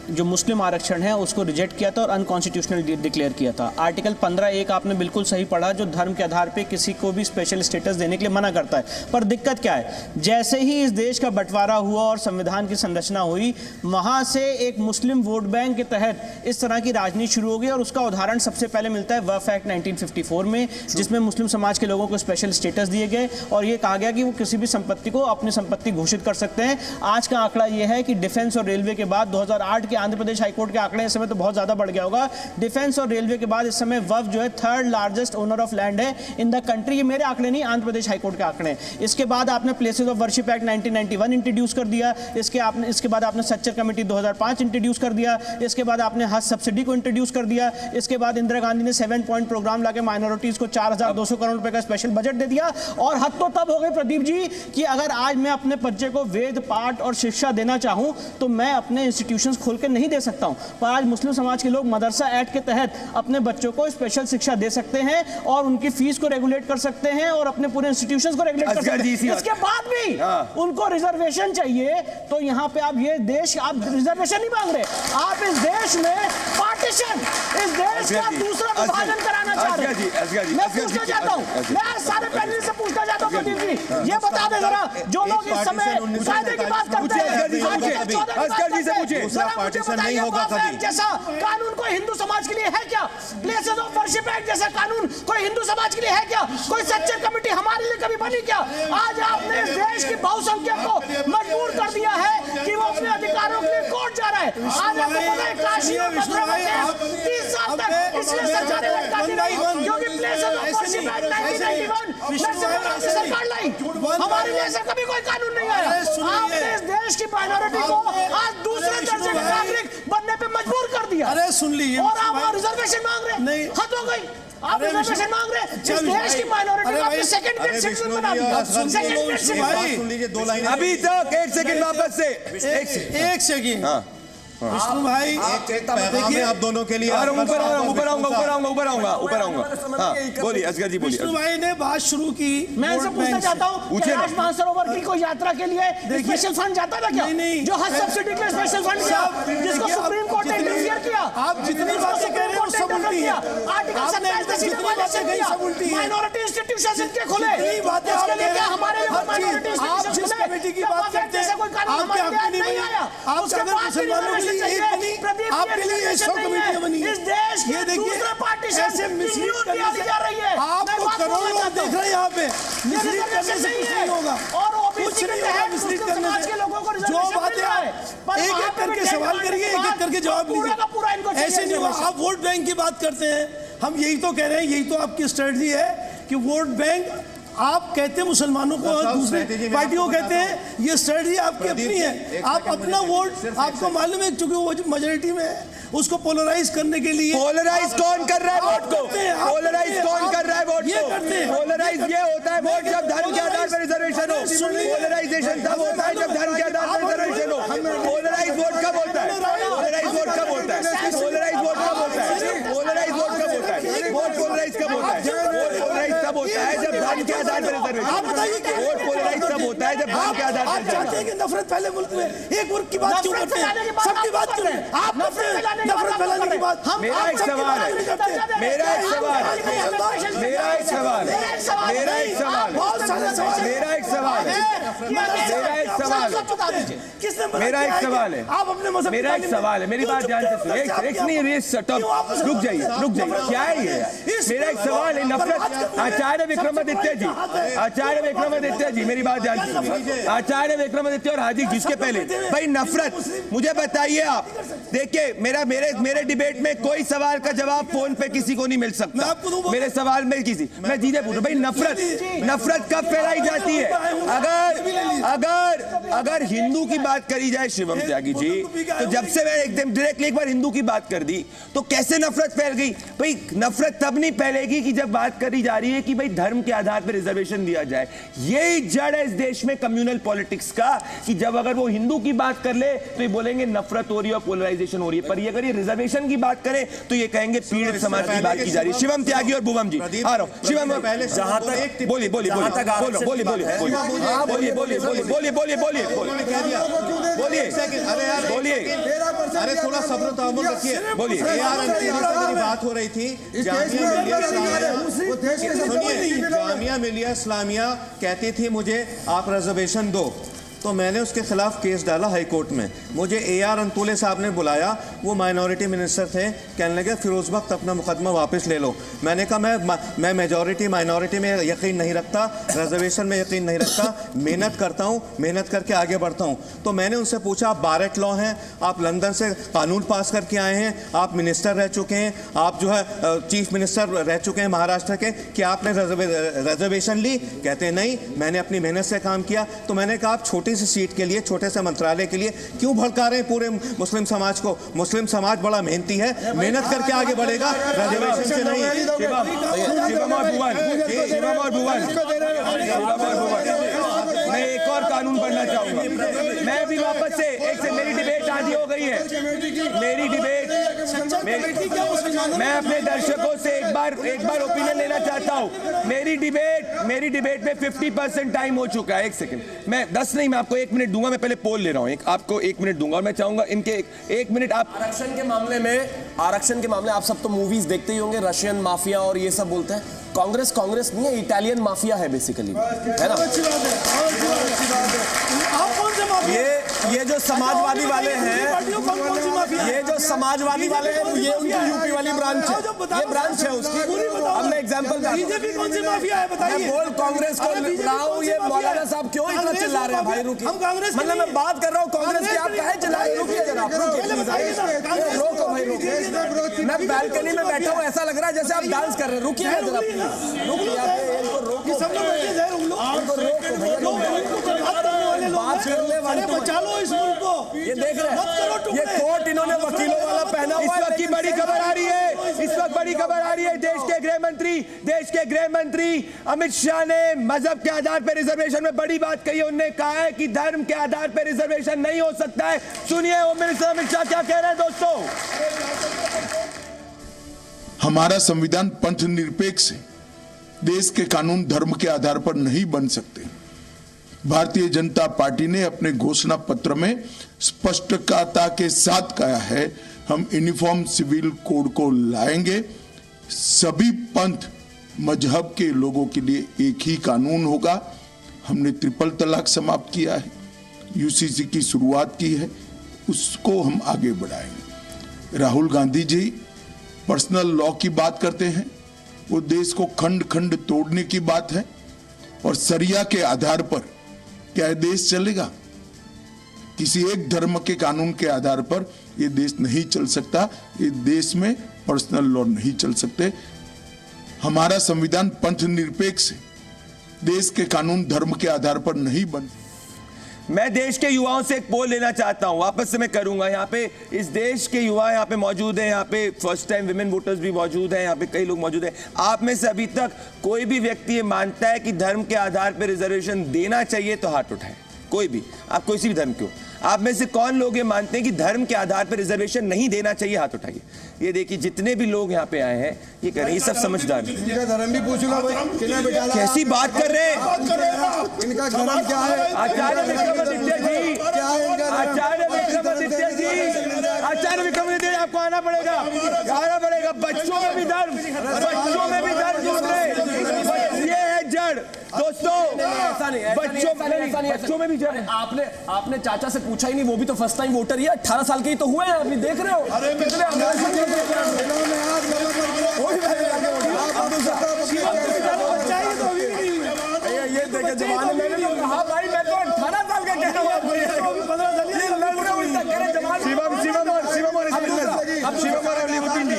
जो मुस्लिम आरक्षण है उसको रिजेक्ट किया था और अनकॉन्स्टिट्यूशनल डिक्लेयर किया था। आर्टिकल 15(1) आपने बिल्कुल सही पढ़ा, जो धर्म के आधार पे किसी को भी स्पेशल स्टेटस देने के लिए मना करता है। पर दिक्कत क्या है, जैसे ही इस देश का बंटवारा हुआ और संविधान की संरचना हुई, वहां से एक मुस्लिम वोट बैंक के तहत इस तरह की राजनीति शुरू हो गई और उसका उदाहरण सबसे पहले मिलता है वक्फ एक्ट 1954 में, जिसमें मुस्लिम समाज के लोगों को स्पेशल स्टेटस दिए गए और ये कहा गया कि वो किसी भी संपत्ति को अपनी संपत्ति घोषित कर सकते हैं। आज का आंकड़ा यह है कि डिफेंस और रेलवे के बाद 2008 के आंध्र प्रदेश हाईकोर्ट के आंकड़े इस समय तो बहुत ज्यादा बढ़ गया होगा। डिफेंस और रेलवे के बाद इस समय वक्फ जो है 3rd largest owner of land है इन द कंट्री। ये मेरे आंकड़े नहीं, आंध्र प्रदेश हाईकोर्ट के आंकड़े। इसके बाद आपने places of worship act 1991 introduce कर दिया। इसके बाद आपने सच्चर कमेटी 2005 इंट्रोड्यूस कर दिया। इसके बाद आपने हज सब्सिडी को इंट्रोड्यूस कर दिया। इसके बाद इंदिरा गांधी ने 7 पॉइंट प्रोग्राम लाके माइनॉरिटीज को 4200 करोड़ रुपए का स्पेशल बजट दे दिया। और हद तो तब हो गई प्रदीप जी कि अगर आज मैं अपने बच्चे को वेद पाठ और शिक्षा देना चाहूं तो मैं अपने इंस्टीट्यूशंस खोल के नहीं दे सकता हूं। पर आज मुस्लिम समाज के लोग मदरसा एक्ट के तहत अपने बच्चों को स्पेशल शिक्षा दे सकते हैं और उनकी फीस को रेगुलेट कर सकते हैं और अपने पूरे इंस्टीट्यूशंस को रेगुलेट कर सकते हैं। इसके बाद भी उनको रिजर्वेशन चाहिए तो यहाँ पे आप ये देश, आप रिजर्वेशन नहीं मांग रहे, आप इस देश में पार्टीशन, इस देश का दूसरा विभाजन कराना चाह रहे हैं। मैं पूछना चाहता हूँ, मैं सारे पैनल से पूछना चाहता हूँ प्रदीप जी, ये बता दे जरा, जो लोग इस समय कायदे की बात करते हैं, जैसा कानून कोई हिंदू समाज के लिए है क्या? प्लेसेस ऑफ वर्शिप एक्ट जैसा कानून कोई हिंदू समाज के लिए है क्या? कोई सच्चर कमेटी हमारे लिए कभी बनी क्या? आज आपने इस देश की बहुसंख्यक को मजबूर कर दिया है कि वो अपने अधिकारों के लिए कोर्ट जा रहा है। आज आपको पता है काशी और मथुरा में 30 साल तक इसलिए सरकारें लटकाती रही क्योंकि प्लेसेस ऑफ वर्शिप एक्ट 1991 सरकार लाई, हमारे लिए ऐसा कभी कोई कानून नहीं आया। आपने इस देश की माइनॉरिटी को आज दूसरे दर्जे का नागरिक बनने पे मजबूर कर दिया। अरे सुन लीजिए, और आप रिजर्वेशन मांग रहे हैं? नहीं, हद हो गई। आप रिजर्वेशन मांग रहे हैं, इस देश की माइनॉरिटी को आपने सेकंड ग्रेड सिटीजन बना दिया। Second grade citizen. सुन लीजिए, 2 लाइनें अभी तक 1 सेकंड वापस से, एक सेकंड विष्णु भाई, देखिए आप दोनों के लिए ऊपर आऊंगा। बोलिए असगर जी, बोलिए। विष्णु भाई ने बात शुरू की, मैं इनसे पूछना चाहता हूँ, कैलाश मानसरोवर की कोई यात्रा के लिए स्पेशल फंड जाता था क्या? नहीं, जो हज सब्सिडी के स्पेशल फंड था, जिसको सुप्रीम कोर्ट ने इंटरफियर किया। आप जितनी बातें कह रहे हो सब उल्टी है। आर्टिकल 27 से जितनी बातें कही सब उल्टी है। माइनॉरिटी इंस्टीट्यूशंस इनके खुले, बातें इसके लिए क्या हमारे माइनॉरिटी इंस्टीट्यूशंस जिस कमेटी की बात करते हैं, कोई कानून हमारे लिए नहीं आया। आप अगर मुसलमानों के लिए एक बनी, आपके लिए 100 कमेटियां बनी। इस देश के दूसरे पार्टीशन ऐसे मिसलीड करने जा रही है। आपको करोड़ों लोग देख रहे हैं यहाँ पे, मिसलीड करने से कुछ नहीं होगा। और ओबीसी के तहत मिसलीड करने से लोगों को जो बातें एक-एक करके सवाल करिए, एक-एक करके जवाब लीजिए। ऐसे नहीं होगा। आप वोट बैंक की बात करते हैं, हम यही तो कह रहे हैं, यही तो आपकी स्ट्रेटजी है कि वोट बैंक आप कहते हैं मुसलमानों को और दूसरे पार्टियों को कहते हैं, ये स्ट्रेटजी आपकी अपनी है। आप अपना वोट, आपको मालूम है चूंकि वो मेजोरिटी में है, उसको पोलराइज करने के लिए। पोलराइज कौन कर रहा है वोट को? पोलराइज कौन कर रहा है वोट को? पोलराइज ये होता है वोट जब धर्म के आधार पर रिजर्वेशन हो। पोलराइजेशन तब होता है जब धर्म के आधार पर रिजर्वेशन हो। पोलराइज वोट कब होता है? पोलराइज वोट कब होता है? पोलराइज वोट कब होता है? पोलराइज वोट कब होता है? वोट पोलराइज कब धर्म के आधार पर रिजर्वेशन। आप बताइए कि वोट पोलराइज तब होता है जब धर्म के आधार पर। आप चाहते हैं कि नफरत फैले मुल्क में, एक वर्ग की बात क्यों करते हैं, सबकी बात क्यों नहीं? आप नफरत फैलाने की बात। मेरा एक सवाल है, मेरा एक सवाल है, मेरा एक सवाल है, मेरा एक सवाल है, बहुत सारे सवाल, मेरा एक सवाल है, मेरा एक सवाल है, किसने मेरा एक सवाल है, आप अपने मजहब, मेरा एक सवाल है, मेरी बात ध्यान से सुनिए। एक नहीं, रुक जाइए, क्या है ये? मेरा एक सवाल है, नफरत। आचार्य विक्रमादित्य जी, आचार्य विक्रमादित्य जी, मेरी बात ध्यान से सुनिए। आचार्य विक्रमादित्य और हाजी जिसके पहले भाई नफरत, मुझे बताइए आप। देखिए मेरे डिबेट में कोई सवाल का जवाब फोन पे किसी को नहीं मिल सकता। मेरे सवाल में किसी, मैं सीधे पूछ रहा हूं भाई, नफरत कब फैलाई जाती है? अगर हिंदू की बात करी जाए शिवम त्यागी जी, तो जब से मैं एकदम डायरेक्टली एक बार हिंदू की बात कर दी तो कैसे नफरत फैल गई? भाई नफरत तब नहीं फैलेगी कि जब बात करी जा रही है कि भाई धर्म के आधार पर रिजर्वेशन दिया जाए। यही जड़ है इस देश में कम्युनल पॉलिटिक्स का, कि जब अगर वो हिंदू की बात कर ले तो ये बोलेंगे नफरत हो रही है, पोलराइजेशन हो रही है, पर ये अगर ये रिजर्वेशन की बात करें तो ये कहेंगे पीड़ित समाज की बात की जा रही है। शिवम त्यागी और भुवम जी, आ रहा हूं। शिवम पहले जहां तक बोलिए अरे थोड़ा सब्र तहम्मुल रखिए। बोलिए बात हो रही थी जामिया मिलिया इस्लामिया कहती थी मुझे आप रिजर्वेशन दो, तो मैंने उसके खिलाफ केस डाला हाई कोर्ट में। मुझे AR अंतुले साहब ने बुलाया, वो माइनॉरिटी मिनिस्टर थे, कहने लगे फिरोज वक्त अपना मुकदमा वापस ले लो। मैंने कहा मैं मेजॉरिटी माइनॉरिटी में यकीन नहीं रखता, रिजर्वेशन में यकीन नहीं रखता, मेहनत करता हूँ, मेहनत करके आगे बढ़ता हूँ। तो मैंने उनसे पूछा, आप बारेट लॉ हैं, आप लंदन से कानून पास करके आए हैं, आप मिनिस्टर रह चुके हैं, आप जो है चीफ मिनिस्टर रह चुके हैं महाराष्ट्र के, क्या आपने रिजर्वेशन ली? कहते हैं नहीं, मैंने अपनी मेहनत से काम किया। तो मैंने कहा आप छोटी सी सीट के लिए, छोटे से मंत्रालय के लिए क्यों भड़का रहे हैं पूरे मुस्लिम समाज को? मुस्लिम समाज बड़ा मेहनती है, मेहनत करके आगे बढ़ेगा, रिजर्वेशन से नहीं। मैं एक और कानून पढ़ना चाहूंगा। मैं भी वापस से मेरी डिबेट आधी हो गई है, मेरी डिबेट मैं अपने दर्शकों से एक बार ओपिनियन लेना चाहता हूं। मेरी डिबेट में 50% टाइम हो चुका है। एक सेकंड, मैं 10 नहीं, मैं आपको 1 मिनट दूंगा। मैं पहले पोल ले रहा हूं, आपको 1 मिनट दूंगा और मैं चाहूंगा इनके 1 मिनट आप आरक्षण के मामले आप सब तो मूवीज देखते ही होंगे, रशियन माफिया और ये सब बोलते हैं। कांग्रेस नहीं है, इटालियन माफिया है बेसिकली, है ना? ये जो समाजवादी वाले हैं, ये जो समाजवादी वाले हैं, ये उनकी यूपी वाली ब्रांच है, ये ब्रांच है उसकी। अब मैं एग्जांपल बीजेपी कौन सी माफिया है बताइए? बोल कांग्रेस को लाओ, ये मौलाना साहब क्यों इतना चिल्ला रहे हैं भाई? रुकिए, हम कांग्रेस मतलब मैं बात कर रहा हूँ कांग्रेस की, आप काहे चिल्ला रहे? रुकिए जरा, रोको भाई, रुकिए। मैं बालकनी में बैठा हूँ, ऐसा लग रहा है जैसे आप डांस कर रहे हैं। रुकिए जरा, बचा लो इस मुल्क को। ये देख रहे हैं, ये कोट इन्होंने वकीलों वाला पहना हुआ है। इस वक्त की बड़ी खबर आ रही है, इस वक्त बड़ी खबर आ रही है। देश के गृह मंत्री अमित शाह ने मजहब के आधार पर रिजर्वेशन में बड़ी बात कही है। उन्होंने कहा है कि धर्म के आधार पर रिजर्वेशन नहीं हो सकता है। सुनिए होम मिनिस्टर अमित शाह क्या कह रहे हैं दोस्तों। हमारा संविधान पंथ निरपेक्ष है, देश के कानून धर्म के आधार पर नहीं बन सकते। भारतीय जनता पार्टी ने अपने घोषणा पत्र में स्पष्टता के साथ कहा है, हम यूनिफॉर्म सिविल कोड को लाएंगे। सभी पंथ मजहब के लोगों के लिए एक ही कानून होगा। हमने ट्रिपल तलाक समाप्त किया है, यूसीसी की शुरुआत की है, उसको हम आगे बढ़ाएंगे। राहुल गांधी जी पर्सनल लॉ की बात करते हैं, वो देश को खंड खंड तोड़ने की बात है। और सरिया के आधार पर क्या यह देश चलेगा? किसी एक धर्म के कानून के आधार पर यह देश नहीं चल सकता। ये देश में पर्सनल लॉ नहीं चल सकते। हमारा संविधान पंथ निरपेक्ष है, देश के कानून धर्म के आधार पर नहीं बन। मैं देश के युवाओं से एक पोल लेना चाहता हूं, वापस से मैं करूंगा। यहाँ पे इस देश के युवा यहाँ पे मौजूद हैं, यहाँ पे फर्स्ट टाइम विमेन वोटर्स भी मौजूद हैं, यहाँ पे कई लोग मौजूद हैं। आप में से अभी तक कोई भी व्यक्ति ये मानता है कि धर्म के आधार पर रिजर्वेशन देना चाहिए तो हाथ उठाए। कोई भी, आप कोई भी धर्म क्यों। आप में से कौन लोग ये मानते हैं कि धर्म के आधार पर रिजर्वेशन नहीं देना चाहिए? हाथ उठाइए। ये देखिए जितने भी लोग यहाँ पे आए हैं ये कह रहे हैं, ये सब समझदार हैं। इनका धर्म भी पूछ लो भाई, कैसी बात कर रहे हैं? इनका धर्म क्या है? आचार्य विक्रमादित्य जी, क्या है इनका धर्म? आचार्य विक्रमादित्य जी, आचार्य विक्रमादित्य जी, आपको आना पड़ेगा, आना पड़ेगा। बच्चों में भी धर्म, बच्चों में भी धर्म ढूंढ रहे, ये है जड़ दोस्तों। बच्चों में भी जड़। आपने चाचा से पूछा ही नहीं, वो भी तो फर्स्ट टाइम वोटर ही है, 18 साल के ही तो हुए हैं, अभी देख रहे हो ये देखे जमाने में कहा भाई मैं तो 18 साल का कह रहा हूँ आपको, शिवम और अलीमुद्दीन जी,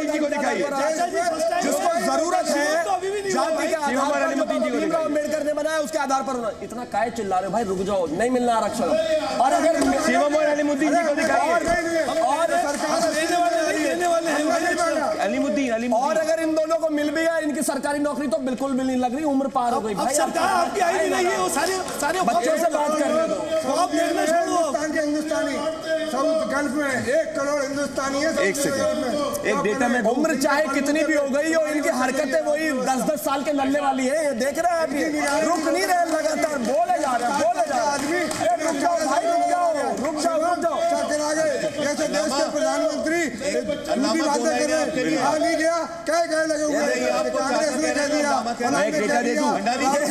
जी को दिखाइए जिसको जरूरत है जाति के आधार पर अम्बेडकर ने बनाया उसके आधार पर होना। इतना काय चिल्ला रहे हो भाई, रुक जाओ, नहीं मिलना आरक्षण। और अगर शिवम और अलीमुद्दीन जी को दिखाइए, और अगर इन दोनों को मिल भी गया इनकी सरकारी नौकरी तो बिल्कुल भी नहीं लग रही, उम्र पार हो गई भाई। सरकार आपकी आई नहीं है, वो सारे बच्चों से बात कर रहे हो आप देखना छोड़ो। हिंदुस्तानी साउथ गल्फ में 1 करोड़ हिंदुस्तानी है। एक सेकंड, एक डेटा में उम्र चाहे कितनी भी हो गई हो, इनकी हरकतें वही 10-10 साल के नल्ले वाली है। ये देख रहे हैं आप, ये रुक नहीं रहे, लगातार बोले जा रहे हैं, बोले जा रहे हैं। रुक जाओ भाई, रुक जाओ, रुक जाओ, रुक जाओ। जैसे देश के प्रधानमंत्री झूठी बातें कर रहे हैं, आ नहीं गया, क्या कहने लगे हुए हैं? कांग्रेस ने कह दिया, मैं एक डेटा दे दूं,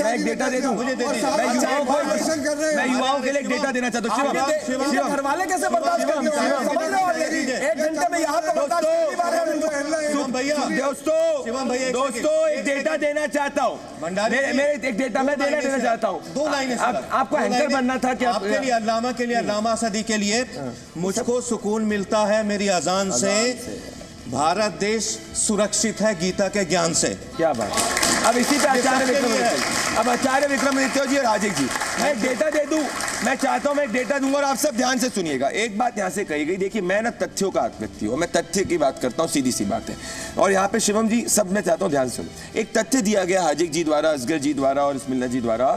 मैं एक डेटा दे दूं, मैं युवाओं के लिए एक डेटा देना चाहता हूँ। घर वाले कैसे बर्दाश्त करें? समझ रहे हो? 1 घंटे में यहाँ तो बर्दाश्त नहीं पा रहे। दोस्तों एक डेटा देना चाहता हूँ, मेरे एक डेटा मैं देना चाहता हूँ। 2 लाइनें आपको एंकर बनना था क्या? आपके लिए, अल्लामा के लिए, अल्लामा सदी के लिए, मुझको सुकून मिलता है मेरी अजान से, भारत देश सुरक्षित है गीता के ज्ञान से। क्या बात। अब इसी पे आचार्य विक्रमादित्य जी और राजीव जी, मैं एक डेटा दे दूं, मैं चाहता हूं मैं एक डेटा दूंगा और आप सब ध्यान से सुनिएगा। एक बात यहां से कही गई, देखिए मैं ना तथ्यों का व्यक्ति हूं, मैं तथ्य की बात करता हूं, सीधी सी बात है। और यहाँ पे शिवम जी सब मैं चाहता हूँ ध्यान से सुनो। एक तथ्य दिया गया हाजिक जी द्वारा, असगर जी द्वारा और इस्मिल्ला जी द्वारा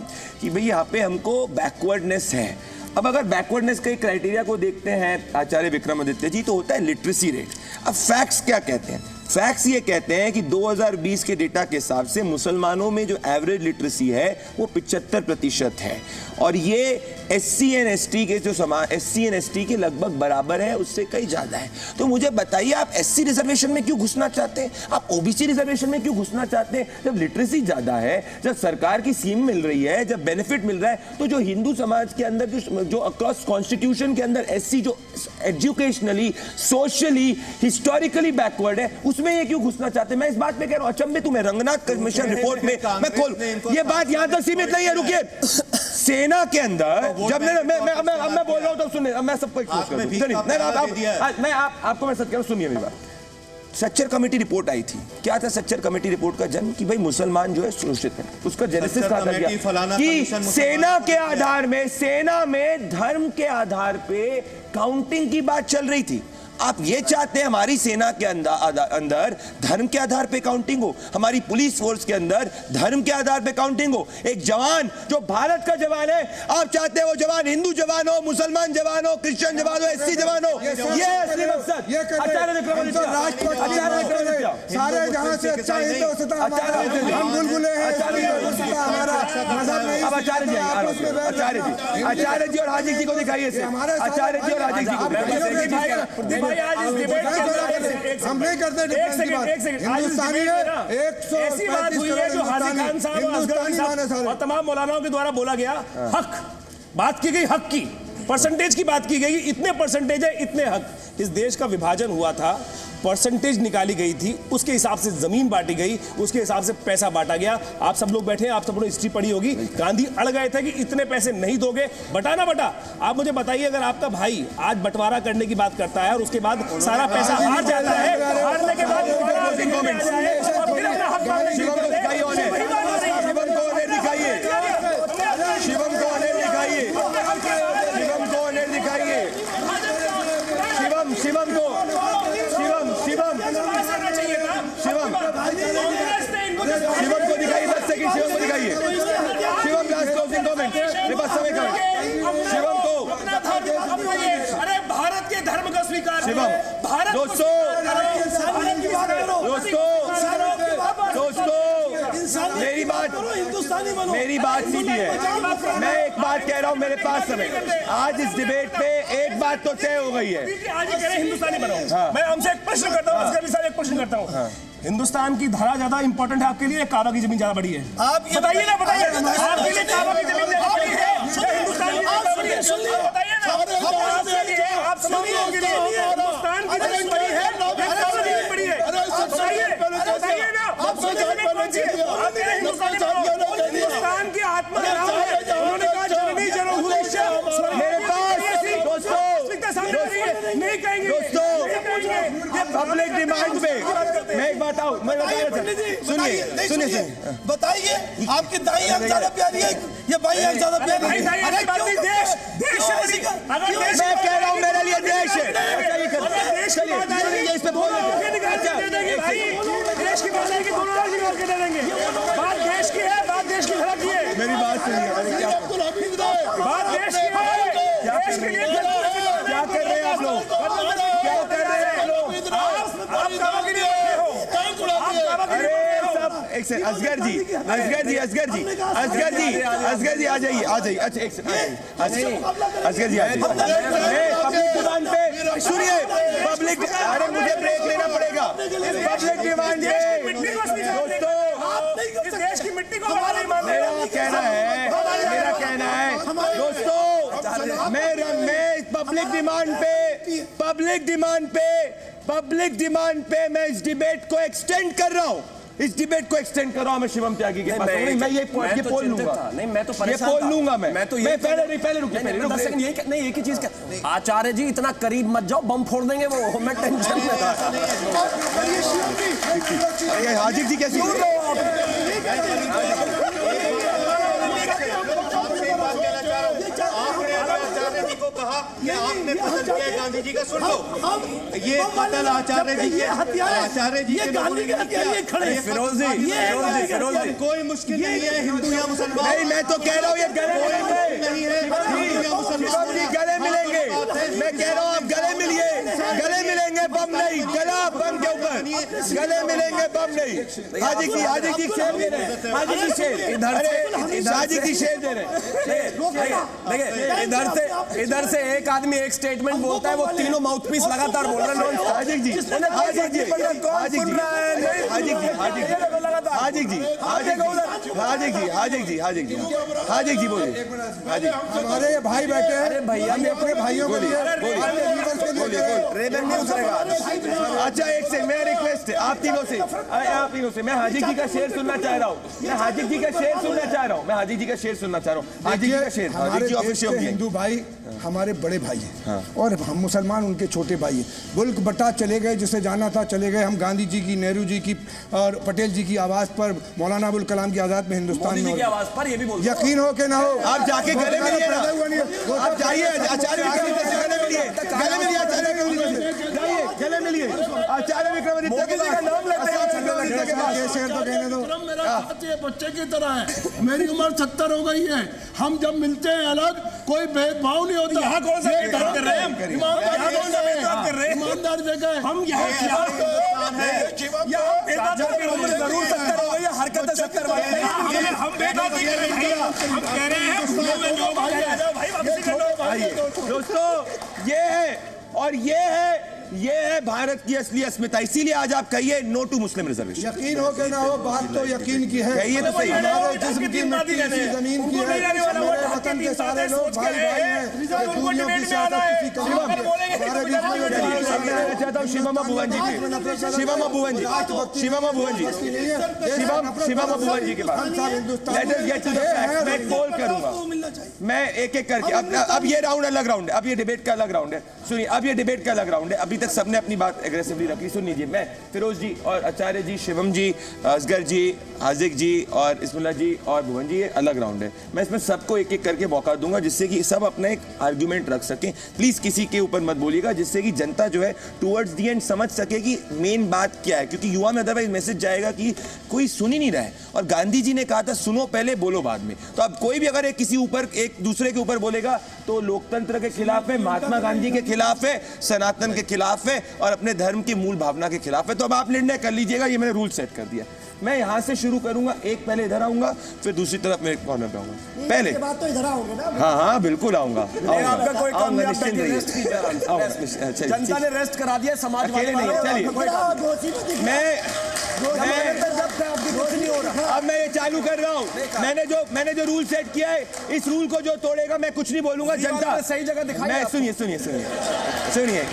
कि भाई यहाँ पे हमको बैकवर्डनेस है। अब अगर बैकवर्डनेस के क्राइटेरिया को देखते हैं आचार्य विक्रमादित्य जी, तो होता है लिटरेसी रेट। अब फैक्ट्स क्या कहते हैं? फैक्ट्स ये कहते हैं कि 2020 के डेटा के हिसाब से मुसलमानों में जो एवरेज लिटरेसी है वो 75% है, और ये SC एंड ST के जो SC एंड ST के लगभग बराबर है, उससे कहीं ज्यादा है। तो मुझे बताइए, आप SC रिजर्वेशन में क्यों घुसना चाहते हैं? आप OBC रिजर्वेशन में क्यों घुसना चाहते हैं? जब लिटरेसी ज्यादा है, जब सरकार की स्कीम मिल रही है, जब बेनिफिट मिल रहा है, तो जो हिंदू समाज के अंदर जो अक्रॉस कॉन्स्टिट्यूशन के अंदर SC जो एजुकेशनली, सोशली, हिस्टोरिकली बैकवर्ड है, उसमें ये क्यों घुसना चाहते हैं? मैं इस बात पे कह रहा हूं, अचंभित हूं मैं। रंगनाथ कमीशन रिपोर्ट में मैं खोल, ये बात यहां तक सीमित नहीं है, रुकिए। सेना के अंदर जब मैं बोल रहा हूं तो सुनिए, मैं सबको आपको मैं सच कह रहा हूं, सुनिए मेरी बात। सच्चर कमेटी रिपोर्ट आई थी, क्या था सच्चर कमेटी रिपोर्ट का जन्म? कि भाई मुसलमान जो है सुरक्षित है, उसका जेनेसिस कहा गया कि सेना के आधार में, सेना में धर्म के आधार पे काउंटिंग की बात चल रही थी। आप ये चाहते हैं हमारी सेना के अंदर धर्म के आधार पे काउंटिंग हो, हमारी पुलिस फोर्स के अंदर धर्म के आधार पे काउंटिंग हो। एक जवान जो भारत का जवान है, आप चाहते हैं वो जवान हिंदू जवान हो, मुसलमान जवान हो, क्रिश्चियन जवान हो, SC जवान हो। ये असली मकसद। आचार्य विक्रमादित्य सारे जहां से अच्छा हिंदुस्तान हमारा, हम बुलबुले हैं। अब आचार्य जी और हाजिक जी को दिखाइए, आचार्य जी और हाजिक जी को। भाई आज इस डिबेट के अंदर हम नहीं करते, एक सेकंड हिंदुस्तानी है, ऐसी बात हुई है जो हाजी खान साहब और असगर अली साहब और तमाम मौलानाओं के द्वारा बोला गया। हक बात की गई, हक की परसेंटेज की बात की गई, इतने परसेंटेज है, इतने हक। इस देश का विभाजन हुआ था, परसेंटेज निकाली गई थी, उसके हिसाब से जमीन बांटी गई, उसके हिसाब से पैसा बांटा गया। आप सब लोग बैठे हैं, आप सब लोग हिस्ट्री पढ़ी होगी, गांधी अड़ गए थे कि इतने पैसे नहीं दोगे, बटाना बटा। आप मुझे बताइए, अगर आपका भाई आज बंटवारा करने की बात करता है और उसके बाद सारा पैसा हार जाता है, हारने के बाद शिवम को दिखाइए, 10 सेकंड शिवम को दिखाइए। मेरे पास समय कम है। शिवम को अपना धर्म अपनाइए। अरे भारत के धर्म का स्वीकार शिवम, भारत दोस्तों मेरी बात सीधी है। मैं एक बात कह रहा हूँ, मेरे पास समय। आज इस डिबेट पे एक बात तो तय हो गई है। आज ही कह रहे हिंदुस्तानी बनाओ। मैं हमसे एक प्रश्न करता हूँ, एक प्रश्न करता हूँ। हिंदुस्तान की धरा ज्यादा इंपॉर्टेंट है आपके लिए, काबा की जमीन ज्यादा बड़ी है? आप बताइए ना, बताइए आपके लिए काबा की जमीन ज्यादा बड़ी है, हिंदुस्तान की ज्यादा बड़ी है? बताइए ना, आप तमाम लोगों के लिए हिंदुस्तान की जमीन बड़ी है, काबा की जमीन बड़ी है? बताइए ना, हिंदुस्तान की आत्मा उन्होंने कहा जननी जनहुदेश। मेरे पास नहीं कहेंगे पब्लिक डिमांड पे मैं एक बात आऊँ, मैं सुनिए सुनिए बताइए, आपकी दाई आंख ज्यादा प्यारी है या बाई आंख ज्यादा प्यारी है? अरे क्यों? देश मैं कह रहा हूँ मेरे लिए देश है। इस पे बोल देश की बात है कि दोनों राज्य में दे देंगे। बात देश की है, बात देश की धरा की है। मेरी बात सुनिए, बात देश की है, देश के लिए क्या कर रहे हैं आप लोग? क्या कर रहे हैं आप लोग? अरे सब एक सेकंड, असगर जी आ जाइए। अच्छा एक सेकंड, असगर जी आ जाइए। पब्लिक डिमांड पे सुनिए, पब्लिक, अरे मुझे ब्रेक लेना पड़ेगा। पब्लिक डिमांड पे दोस्तों, देश की मिट्टी को मेरा कहना है दोस्तों, मैं पब्लिक डिमांड पे मैं इस डिबेट को एक्सटेंड कर रहा हूं। मैं शिवम त्यागी के पास मैं ये पोल लूंगा। नहीं, मैं तो परेशान था। पोल लूंगा मैं तो ये पहले रुकिए। नहीं, एक ही चीज का, आचार्य जी इतना करीब मत जाओ, बम फोड़ देंगे वो, मैं टेंशन में था। हाजिर जी कैसी कहा कि आपने पसंद किया गांधी जी का, सुन लो, ये कत्ल आचार्य जी के फिरोज जी कोई मुश्किल नहीं है, हिंदू या मुसलमान नहीं। मैं तो कह रहा हूँ ये गले मिलेंगे। मैं कह रहा हूँ आप गले मिलेंगे, बम नहीं, गला बम के ऊपर गले मिलेंगे, बम नहीं। हाजी जी शेर दे रहे, हाजी जी शेर दे रहे। देखिए, इधर से एक आदमी एक स्टेटमेंट बोलता है, वो तीनों माउथपीस लगातार बोल रहे हैं। हाजी जी बोलिए। हमारे भाई बैठे हैं, भैया अपने भाइयों को अच्छा एक से मैं रिक्वेस्ट है आप तीनों से मैं हाजी जी का शेर सुनना चाह रहा हूँ। हाजी जी का शेर सुनना चाह रहा हूँ। हाजी जी का शेर हमारे हिंदू भाई हमारे बड़े भाई हैं और हम मुसलमान उनके छोटे भाई हैं। मुल्क बटा चले गए, जिसे जाना था चले गए। हम गांधी जी की, नेहरू जी की और पटेल जी की आवाज पर, मौलाना अबुल कलाम की आजाद में हिंदुस्तान में आवाज पर, ये भी बोलते हैं। यकीन हो के ना हो, आप जाके गले मिलिए ना, आप जाइए आचार्य विक्रमादित्य से गले मिलिए, गले मिलिए आचार्य विक्रमादित्य से, जाइए गले मिलिए आचार्य विक्रमादित्य के पास, शेर तो कहने दो। मेरा बच्चे की तरह है, मेरी उम्र 70 हो गई है। हम जब मिलते हैं अलग, कोई भेदभाव नहीं होता। यहाँ कौन सा भेदभाव कर रहे हैं? ईमानदार जगह है। हम यहाँ उम्र जरूर 70 हो गई है, हरकतें 70 हम भेदभाव नहीं कर रहे हैं, हम कह रहे हैं दोस्तों ये है और ये है भारत की असली अस्मिता। इसीलिए आज आप कहिए नो टू मुस्लिम रिजर्वेशन। यकीन हो के ना हो, बात तो यकीन की है। कहिए तो सही। हमारे जिस्म की मिट्टी इसी जमीन की है, मेरे वतन के सारे लोग भाई हैं। दूरियों की सियासत किसी कदम हमारे बीच में चाहता हूँ शिवम भुवन जी के पास। मैं कॉल करूंगा, मैं एक करके। अब ये राउंड अलग राउंड है, अब ये डिबेट का अलग राउंड है। सुनिए, अब ये डिबेट का अलग राउंड है। अभी तक सबने अपनी बात एग्रेसिवली रखी। सुन लीजिए, मैं फिरोज जी और आचार्य जी, शिवम जी, असगर जी, हाजिक जी और इस्मुल्लाह जी और भुवन जी, ये अलग राउंड है। मैं इसमें सबको एक एक करके मौका दूंगा जिससे कि सब अपना एक आर्ग्यूमेंट रख सकें। प्लीज किसी के ऊपर मत बोलिएगा, जिससे कि जनता जो है टुवर्ड्स दी एंड समझ सके कि मेन बात क्या है, क्योंकि युवा में अदरवाइज मैसेज जाएगा कि कोई सुन ही नहीं रहा है। और गांधी जी ने कहा था सुनो पहले बोलो बाद में। तो अब कोई भी अगर किसी ऊपर एक दूसरे के ऊपर बोलेगा तो लोकतंत्र के खिलाफ है, महात्मा गांधी के खिलाफ है, सनातन के खिलाफ है और अपने धर्म की मूल भावना के खिलाफ है। तो अब आप निर्णय कर लीजिएगा, ये मैंने रूल सेट कर दिया। मैं यहां से शुरू करूंगा, एक पहले इधर आऊंगा, फिर दूसरी तरफ मेरे कॉर्नर पे आऊंगा। पहले बात तो इधर आओगे ना? हाँ बिल्कुल आऊंगा। आपका कोई काम नहीं, जनता ने रेस्ट करा दिया, समाजवादी नहीं। चलिए अब मैं ये चालू कर रहा हूँ। मैंने जो रूल सेट किया है, इस रूल को जो तोड़ेगा मैं कुछ नहीं बोलूंगा। जनता सही जगह दिखाई। मैं सुनिए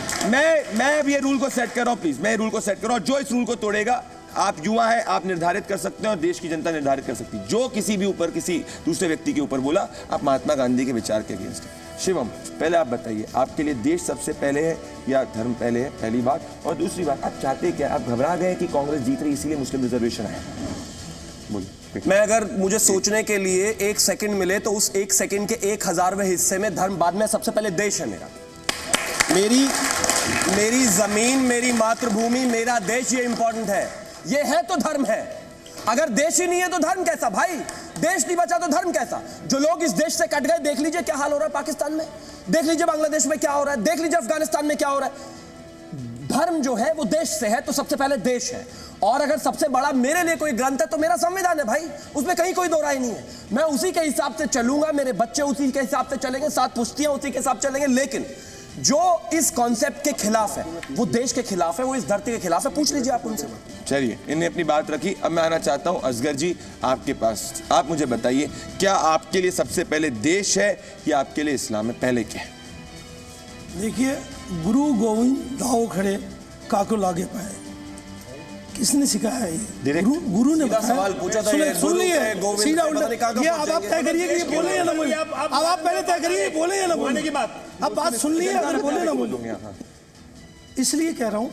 मैं अब ये रूल को सेट कर रहा हूँ, प्लीज मैं रूल को सेट कर रहा हूँ। जो इस रूल को तोड़ेगा, आप युवा है, आप निर्धारित कर सकते हैं और देश की जनता निर्धारित कर सकती है। जो किसी भी ऊपर किसी दूसरे व्यक्ति के ऊपर बोला, आप महात्मा गांधी के विचार के अगेंस्ट है। शिवम, पहले आप बताइए, आपके लिए देश सबसे पहले है या धर्म पहले है? पहली बात। और दूसरी बात, आप चाहते क्या? आप घबरा गए कि कांग्रेस जीत रही इसीलिए मुस्लिम रिजर्वेशन आया? बोलिए। मैं अगर मुझे सोचने के लिए 1 सेकंड मिले तो उस 1 सेकंड के 1000वें हिस्से में धर्म बाद में, सबसे पहले देश है मेरा। मेरी जमीन, मेरी मातृभूमि, मेरा देश, ये इंपॉर्टेंट है। ये है तो धर्म है। अगर देश ही नहीं है तो धर्म कैसा भाई? देश नहीं बचा तो धर्म कैसा? जो लोग इस देश से कट गए, देख लीजिए क्या हाल हो रहा है पाकिस्तान में, देख लीजिए बांग्लादेश में क्या हो रहा है, देख लीजिए अफगानिस्तान में क्या हो रहा है। धर्म जो है वो देश से है, तो सबसे पहले देश है। और अगर सबसे बड़ा मेरे लिए कोई ग्रंथ है तो मेरा संविधान है भाई, उसमें कहीं कोई दो राय नहीं है। मैं उसी के हिसाब से चलूंगा, मेरे बच्चे उसी के हिसाब से चलेंगे, 7 पुश्तियां उसी के हिसाब से चलेंगे। लेकिन जो इस कॉन्सेप्ट के खिलाफ है, वो देश के खिलाफ है, वो इस धरती के खिलाफ है। पूछ लीजिए आप उनसे। चलिए, इन्हें अपनी बात रखी। अब मैं आना चाहता हूं असगर जी आपके पास। आप मुझे बताइए, क्या आपके लिए सबसे पहले देश है या आपके लिए इस्लाम है? पहले क्या? देखिए, गुरु गोविंद दाओ खड़े काको लागे पाए, किसने सिखाया ये? गुरु ने सवाल पूछा था। सुन लिए सीधा उल्टा। ये अब आप तय करिए कि ये बोले या ना बोले। अब आप पहले तय करिए बोले या ना बोले की बात। अब बात सुन ली है, अगर बोले ना बोले। इसलिए कह रहा हूं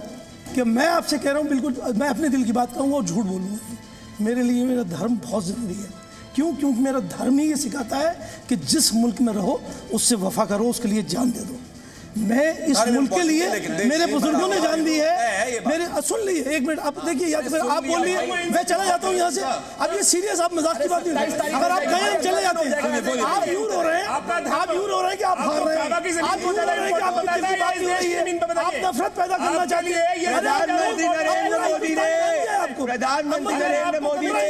कि मैं आपसे कह रहा हूं, बिल्कुल मैं अपने दिल की बात कहूंगा और झूठ बोलूंगा। मेरे लिए मेरा धर्म बहुत जरूरी है। क्यों? क्योंकि मेरा धर्म ही ये सिखाता है कि जिस मुल्क में रहो उससे वफा करो, उसके लिए जान दे दो। मैं इस मुल्क के लिए, मेरे बुजुर्गों ने जान दी है। मेरे सुन लीजिए, 1 मिनट आप देखिए, या तो फिर आप बोलिए, मैं चला जाता हूँ यहाँ से। अब ये सीरियस, आप मजाक की बात नहीं। अगर आप कहें हम चले जाते हैं, आप यूं रो रहे हैं, आप यूं रो रहे हैं कि आप हार रहे हैं, आप यूं रो रहे हैं कि आपकी दिल की बात नहीं हो रही है, आप नफरत पैदा करना चाहते हैं। प्रधानमंत्री नरेंद्र मोदी ने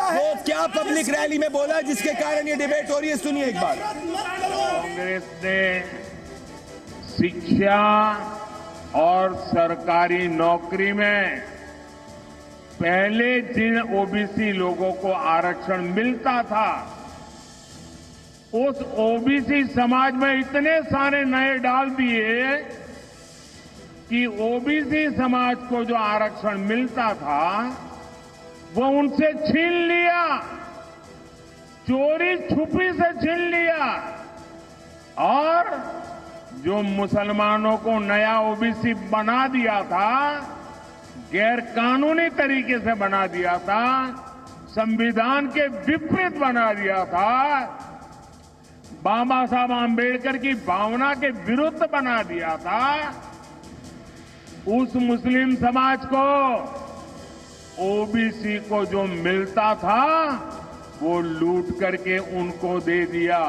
वो क्या पब्लिक रैली में बोला जिसके कारण ये डिबेट हो रही है? सुनिए एक बार। कांग्रेस ने शिक्षा और सरकारी नौकरी में पहले जिन ओबीसी लोगों को आरक्षण मिलता था, उस ओबीसी समाज में इतने सारे नए डाल दिए कि ओबीसी समाज को जो आरक्षण मिलता था वो उनसे छीन लिया, चोरी छुपी से छीन लिया। और जो मुसलमानों को नया ओबीसी बना दिया था, गैर कानूनी तरीके से बना दिया था, संविधान के विपरीत बना दिया था, बाबा साहब आंबेडकर की भावना के विरुद्ध बना दिया था, उस मुस्लिम समाज को, ओबीसी को जो मिलता था वो लूट करके उनको दे दिया।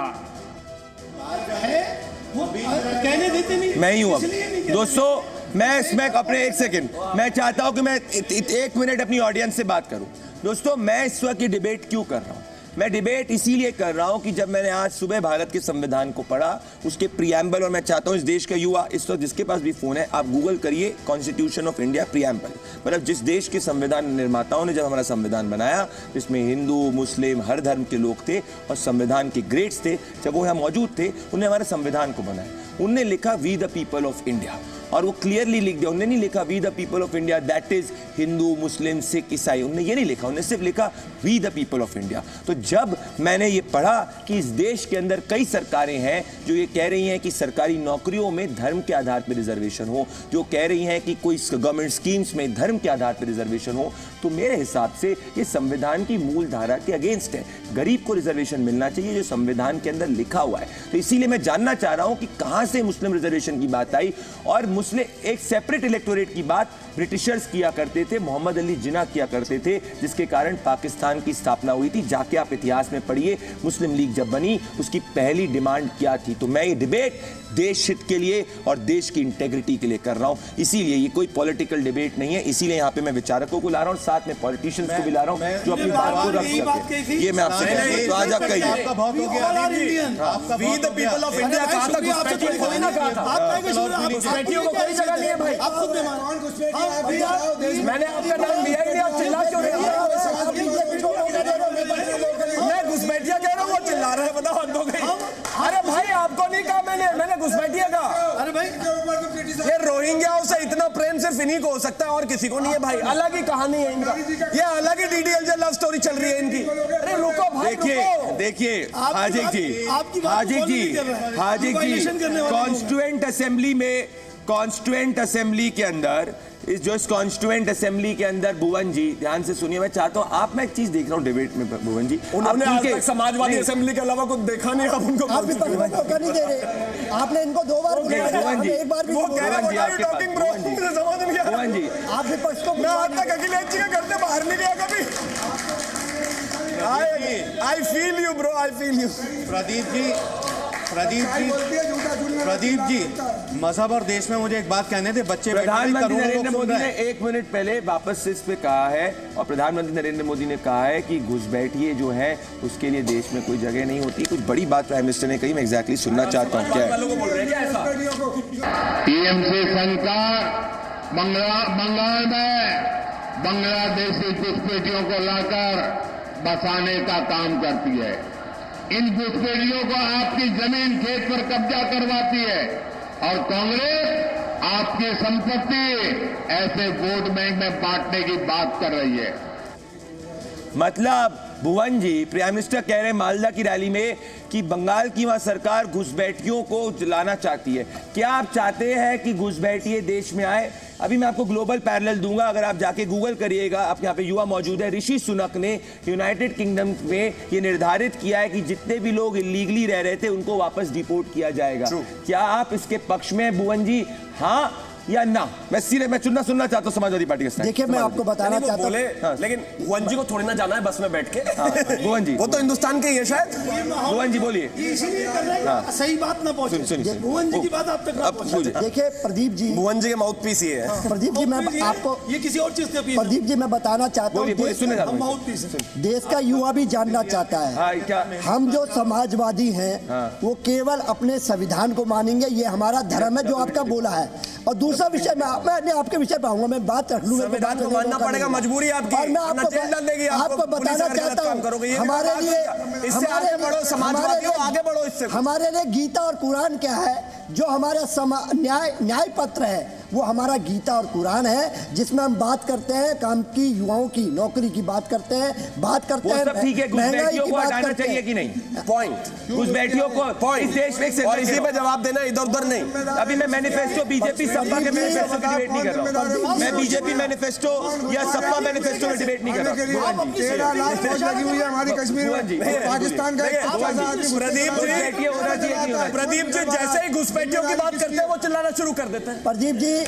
वो कहने देते नहीं। मैं ही हूं। अब दोस्तों, मैं इसमें अपने 1 सेकंड, मैं चाहता हूं कि मैं 1 मिनट अपनी ऑडियंस से बात करूं। दोस्तों, मैं इस वक्त की डिबेट क्यों कर रहा हूं? मैं डिबेट इसीलिए कर रहा हूं कि जब मैंने आज सुबह भारत के संविधान को पढ़ा, उसके प्रीएम्बल, और मैं चाहता हूं इस देश का युवा, इस वक्त जिसके पास भी फोन है, आप गूगल करिए कॉन्स्टिट्यूशन ऑफ इंडिया प्रीएम्बल। मतलब जिस देश के संविधान निर्माताओं ने जब हमारा संविधान बनाया, जिसमें हिंदू मुस्लिम हर धर्म के लोग थे और संविधान के ग्रेड्स थे, जब वो यहाँ मौजूद थे, उन्होंने हमारे संविधान को बनाया। उनने लिखा we the people of India, और वो क्लियरली लिख दिया। उन्होंने नहीं लिखा we the people of India that is हिंदू मुस्लिम सिख ईसाई, उन्होंने ये नहीं लिखा, उन्होंने सिर्फ लिखा we the people of India. तो जब मैंने ये पढ़ा कि इस देश के अंदर कई सरकारें हैं जो ये कह रही हैं कि सरकारी नौकरियों में धर्म के आधार पर रिजर्वेशन हो, जो कह रही हैं कि कोई गवर्नमेंट स्कीम्स में धर्म के आधार पर रिजर्वेशन हो, तो मेरे हिसाब से ये संविधान की मूल धारा के अगेंस्ट है। गरीब को रिजर्वेशन मिलना चाहिए जो संविधान के अंदर लिखा हुआ है। तो इसीलिए मैं जानना चाह रहा हूं कि कहां से मुस्लिम रिजर्वेशन की बात आई। और मुस्लिम एक सेपरेट इलेक्टोरेट की बात ब्रिटिशर्स किया करते थे, मोहम्मद अली जिन्ना किया करते थे, जिसके कारण पाकिस्तान की स्थापना हुई थी। जाके आप इतिहास में पढ़िए, मुस्लिम लीग जब बनी उसकी पहली डिमांड क्या थी। तो मैं ये डिबेट देश हित के लिए और देश की इंटेग्रिटी के लिए कर रहा हूं, इसीलिए ये कोई पॉलिटिकल डिबेट नहीं है। इसीलिए यहां पे मैं विचारकों को ला रहा हूं, साथ में पॉलिटिशियंस को भी ला रहा हूं जो अपनी बात को रख सके। ये मैं आपसे कह रहा हूं, तो आज आप कहिए। आपका बहुत हो गया। We the people of India कहा था, घुसपैठियों को नहीं कहा था। घुसपैठियों को कोई जगह नहीं है भाई। आप खुद मैंने आपका नाम लिया ही नहीं, आप चिल्ला क्यों रहे हैं? मैं घुसपैठिया कह रहा हूँ, वो चिल्ला रहे हैं, बताओ हद हो गई। अरे भाई आपको नहीं कहा मैंने घुसपैठिया कहा। अरे भाई ये रोहिंग्याओं से इतना प्रेम सिर्फ इन्हीं को हो सकता है और किसी को नहीं है भाई। अलग ही कहानी है इनका, ये अलग ही डीडीएलजे लव स्टोरी चल रही है इनकी। अरे रुको भाई, देखिए हाजिक जी कॉन्स्टिट्यूएंट असेंबली के अंदर इस कॉन्स्टिट्यूएंट असेंबली के अंदर भुवन जी ध्यान से सुनिए, मैं चाहता हूं आप, मैं एक चीज देख रहा हूं डिबेट में भुवन जी, उन्होंने आज तक समाजवादी असेंबली के अलावा कुछ देखा नहीं, आप उनको आप मौका नहीं दे रहे। आपने इनको 2 बार एक बार भी आप विपक्ष को, मैं आज तक अखिलेश जी के घर से बाहर नहीं गया कभी। I feel you bro, I feel you. Pradeep ji मजहब और देश में मुझे एक बात कहने थे। बच्चे प्रधानमंत्री नरेंद्र मोदी ने 1 मिनट पहले वापस से इस पे कहा है, और प्रधानमंत्री नरेंद्र मोदी ने कहा है कि घुसपैठिए जो है उसके लिए देश में कोई जगह नहीं होती। कुछ बड़ी बात प्राइम मिनिस्टर ने कही, मैं एग्जैक्टली सुनना चाहता हूँ क्या है। टीएमसी सरकार बंगाल में बांग्लादेशी घुसपैठियों को लाकर बसाने का काम करती है। इन घुसपैठियों को आपकी जमीन खेत पर कब्जा करवाती है और कांग्रेस आपकी संपत्ति ऐसे वोट बैंक में बांटने की बात कर रही है। मतलब भुवन जी, प्राइम मिनिस्टर कह रहे हैं मालदा की रैली में कि बंगाल की वहां सरकार घुसपैठियों को लाना चाहती है। क्या आप चाहते हैं कि घुसपैठिए देश में आए? अभी मैं आपको ग्लोबल पैरेलल दूंगा, अगर आप जाके गूगल करिएगा, आप यहाँ पे युवा मौजूद है। ऋषि सुनक ने यूनाइटेड किंगडम में ये निर्धारित किया है कि जितने भी लोग इलीगली रह रहे थे उनको वापस डिपोर्ट किया जाएगा। क्या आप इसके पक्ष में भुवन जी, हाँ या ना? मैं सुनना चाहता हूं समाजवादी पार्टी का। देखिए मैं आपको बताना चाहता हूं, लेकिन भुवन जी को थोड़ी ना जाना है बस में बैठ के। भुवन जी वो तो हिंदुस्तान के ही है शायद। भुवन जी बोलिए। सही बात ना पहुंचे, भुवन जी की बात आप तक ना पहुंचे। देखिए प्रदीप जी, भुवन जी के माउथ पीस ही है। प्रदीप जी मैं आपको ये किसी और चीज के प्रदीप जी मैं बताना चाहता हूँ, देश का युवा भी जानना चाहता है। हम जो समाजवादी हैं वो केवल अपने संविधान को मानेंगे, ये हमारा धर्म है जो आपका बोला है। और दूसरा विषय मैं आपके विषय पे आऊंगा, मैं बात रख लूंगा, संविधान को मानना पड़ेगा, मजबूरी आपकी। और मैं आपको बताना चाहता हूँ, हमारे लिए हमारे लिए गीता और कुरान क्या है? जो हमारा न्याय पत्र है वो हमारा गीता और कुरान है, जिसमें हम बात करते हैं काम की, युवाओं की नौकरी की बात करते हैं, ठीक है, घुसपैठियों को हटाना चाहिए कि नहीं? पॉइंट, घुसपैठियों को इस देश में और इसी पे जवाब देना, इधर उधर नहीं। अभी मैं मैनिफेस्टो बीजेपी सपा के मैनिफेस्टो की डिबेट नहीं कर रहा हूं। मैं बीजेपी मैनिफेस्टो या सपा मैनिफेस्टो में डिबेट नहीं कर रहा। 13 लाख फौज लगी हुई है हमारी कश्मीर में, पाकिस्तान का। प्रदीप जी जैसे ही घुसपैठियों की बात करते हैं वो चिल्लाना शुरू कर देते हैं। प्रदीप जी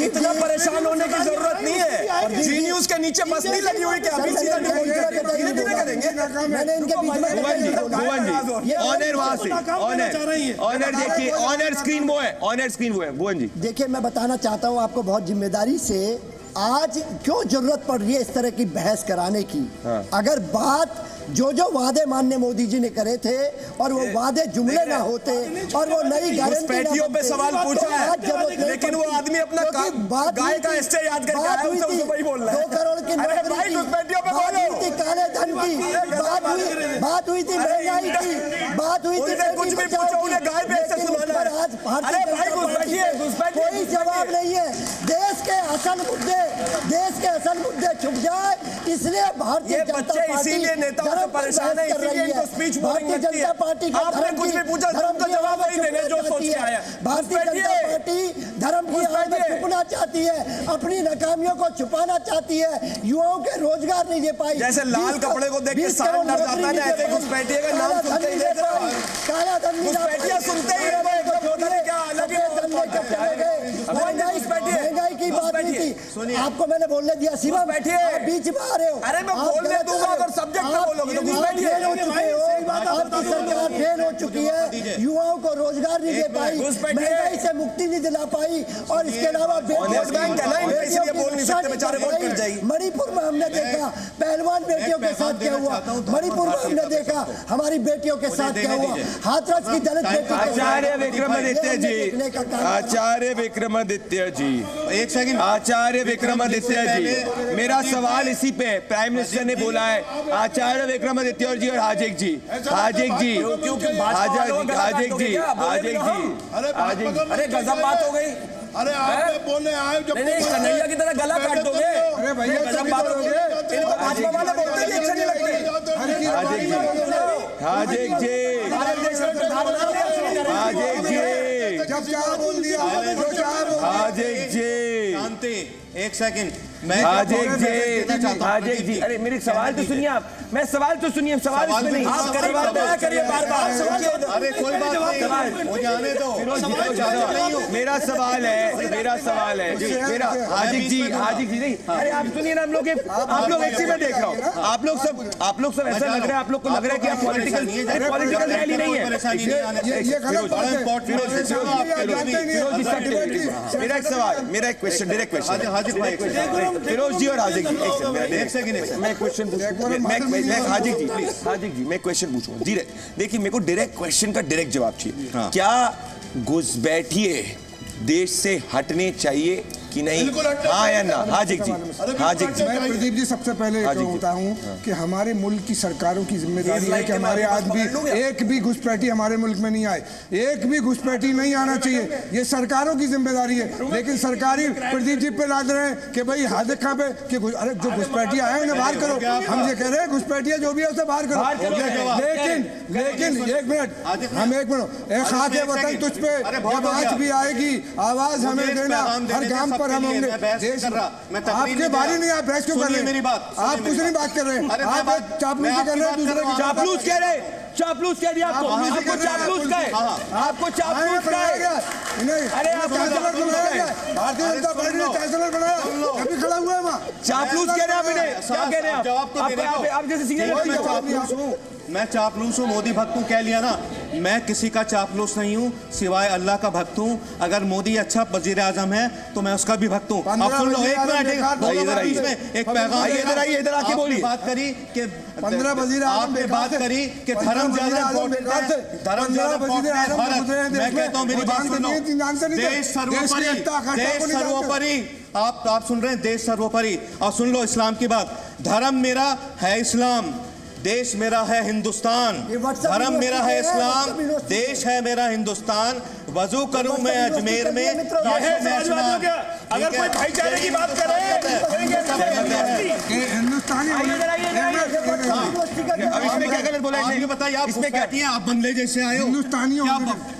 इतना परेशान होने की जरूरत नहीं है। जी न्यूज के नीचे बस नहीं लगी हुई क्या? अभी सीधा मैंने इनके बीच में ऑनर वहां से ऑनर देखिए, ऑनर स्क्रीन वो है भुवन जी। देखिए मैं बताना चाहता हूं आपको बहुत जिम्मेदारी से, आज क्यों जरूरत पड़ रही है इस तरह की बहस कराने की। अगर बात जो वादे माननीय मोदी जी ने करे थे और वो वादे जुमले ना होते और वो नई घुसपैठियों पे सवाल पूछा है, लेकिन वो आदमी अपना गाय का हिस्से याद करके आया, उसे वही बोल रहा है। 2 करोड़ की घुसपैठियों पे बोलो, काले धन की बात हुई थी, महंगाई की बात हुई थी, कुछ भी पूछो उन्हें गाय पे ऐसे सुनाना है। अरे भाई घुसपैठिए, कोई जवाब नहीं है। देश के असल मुद्दे छुप जाए, इसलिए भारतीय जनता पार्टी इसीलिए नेताओं से परेशान है, इसीलिए इनको स्पीच बोरिंग लगती है। आपने कुछ भी पूछा तो उनका जवाब नहीं देने जो सोच के आया। भारतीय जनता पार्टी धर्म की आड़ में छुपना चाहती है, अपनी नाकामियों को छुपाना चाहती है, युवाओं के रोजगार नहीं दे पाई। जैसे लाल कपड़े को देख के सांड डर जाता है, ऐसे घुसपैठिए का नाम सुनते ही काला धन घुसपैठिया सुनते ही क्या अलग महंगाई की बात नहीं थी। आपको मैंने बोलने दिया, शिवा बैठिए, आप बीच में आ रहे हो। अरे मैं बोलने दूंगा अगर सब्जेक्ट पे बोलोगे तो घुसपैठिए। आपकी सरकार फेल हो चुकी है, युवाओं को रोजगार नहीं दे पाई, महंगाई से मुक्ति नहीं दिला पाई, और इसके अलावा मणिपुर में हमने देखा पहलवान बेटियों के साथ क्या हुआ, मणिपुर में हमने देखा हमारी बेटियों के साथ क्या हुआ, हाथरस की दलित बेटी। आचार्य विक्रमादित्य जी, आचार्य विक्रमादित्य जी, एक सेकंड, आचार्य विक्रमादित्य जी, मेरा सवाल इसी पे, प्राइम मिनिस्टर ने बोला है आचार्य विक्रमादित्य जी और हाजिक जी, हाजिक जी, हाजिक जी, हाजिक जी, अरे गजब बात हो गई। अरे आपने बोले आए जब कन्हैया की तरह गला काट दोगे। अरे भैया गजब बात हो गई। इनको भाजपा वाले बोलते ही अच्छा नहीं लगते। हाजिक जी, हाजिक जी, हाजिक जी, जब क्या बोल दिया हाजिक जी, शांति, एक सेकंड, मैं हाजिक जी, अरे मेरे सवाल तो सुनिए आप, मैं सवाल तो सुनिए, सवाल इसमें नहीं, आप करिए बार बार। अरे कोई बात नहीं, मुझे आने दो। मेरा सवाल है, मेरा हाजिक जी नहीं, अरे आप सुनिए ना, आप लोग एक चीज मैं देख रहा हूँ, आप लोग सब ऐसा लग रहा है, आप लोग को लग रहा है कि आप पॉलिटिकल रैली नहीं है। मेरा एक सवाल, मेरा एक question, direct question, Firoz ji और हाजिक जी, एक सेकंड, मैं क्वेश्चन हाजिक जी, प्लीज हाजिक जी, मैं क्वेश्चन पूछूंगा जी। देखिए मेरे को डायरेक्ट क्वेश्चन का डायरेक्ट जवाब चाहिए। क्या घुसपैठिए देश से हटने चाहिए कि नहीं, हाँ या ना? हाजिक जी, हाजिक जी। मैं प्रदीप जी सबसे पहले कहता हूँ कि हमारे मुल्क की सरकारों की जिम्मेदारी है कि हमारे आदमी एक भी घुसपैठी हमारे मुल्क में नहीं आए, एक भी घुसपैठी नहीं आना चाहिए, ये सरकारों की जिम्मेदारी है। लेकिन सरकारी प्रदीप जी पे लाद रहे हैं कि भाई हाजिक कहाँ पे, कि अरे जो घुसपैठी आए हैं उन्हें बाहर करो। हम ये कह रहे हैं घुसपैठिया जो भी है उसे बाहर करो। लेकिन एक मिनट, हम एक मिनट, एक खाके वतन तुझ पे जब आज भी आएगी आवाज हमें देना, हर काम पर हम होंगे। आपके बारे नहीं, आप बहस क्यों कर रहे हैं? मेरी बात, आप कुछ नहीं बात कर रहे हैं, आप चापलूसी कर रहे हैं, दूसरे की चापलूस कह रहे, चापलूस कह दिया आपको, आपको चापलूस का है, आपको चापलूस का है। अरे आप भारतीय जनता पार्टी ने चांसलर बनाया, कभी खड़ा हुआ है वहाँ, चापलूस कह रहे हैं आप इन्हें, क्या कह रहे हैं आप जैसे सीनियर? मैं चापलूस हूँ, मोदी भक्त हूँ, कह लिया ना। मैं किसी का चापलूस नहीं हूँ, सिवाय अल्लाह का भक्त हूँ। अगर मोदी अच्छा वजीर आजम है तो मैं उसका भी भक्त हूँ। अब सुन लो, एक मिनट, एक पैगाम, इधर आके बोलिए। बात करी कि 15 वजीर आजम आपने बात करी कि धर्म ज्यादा इम्पोर्टेंट है, धर्म ज्यादा इम्पोर्टेंट है भारत। मैं कहता हूँ, मेरी बात सुनो, देश सर्वोपरि, देश सर्वोपरि। आप सुन रहे हैं, देश सर्वोपरि। और सुन लो इस्लाम की बात, धर्म मेरा है इस्लाम, देश मेरा है हिंदुस्तान। धर्म मेरा है इस्लाम, देश है मेरा हिंदुस्तान। वजू करूं मैं अजमेर में, अगर कोई भाईचारे की बात करे हिंदुस्तानी बताइए, आप इसमें कहती हैं आप बंगले जैसे आए हो, हिंदुस्तानी,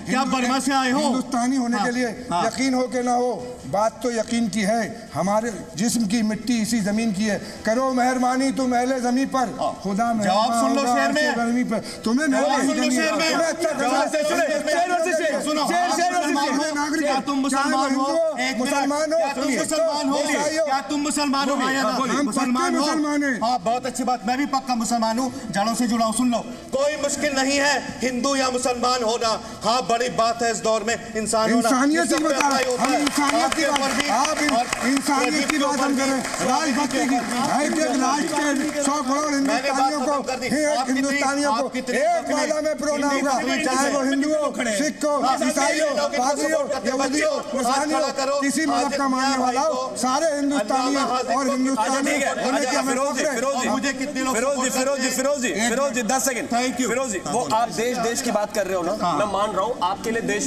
क्या बर्मा से आए हो? हिंदुस्तानी होने के लिए यकीन हो के ना हो, बात तो यकीन की है, हमारे जिस्म की मिट्टी इसी जमीन की है। करो मेहरबानी तुम अहले जमीन पर, खुदा जवाब सुन लो शेर में, तुम्हें क्या तुम मुसलमान हो? मुसलमान हो, क्या तुम मुसलमान हो? मुसलमान हो? हाँ, बहुत अच्छी बात, मैं भी पक्का मुसलमान हूँ, जड़ों से जुड़ा हूँ। सुन लो, कोई मुश्किल नहीं है हिंदू या मुसलमान होना। हाँ, बड़ी बात है इस दौर में इंसान होना। इंसानियत की बात, हम इंसानियत की बात, आप इंसानियत की बात हम करें, राजभक्ति की। राष्ट्र के 100 करोड़ हिंदुस्तानियों को एक माला में पिरोना होगा, चाहे वो हिंदू हो, सिख हो, ईसाई हो, किसी मजहब का मानने वाला हो, सारे हिंदुस्तानी और हिंदुस्तानी मुझे कितने लोग फिरोज जी 10 सेकंड। फिरोज जी, वो आप देश की बात कर रहे हो ना, मैं मान रहा हूँ आपके लिए देश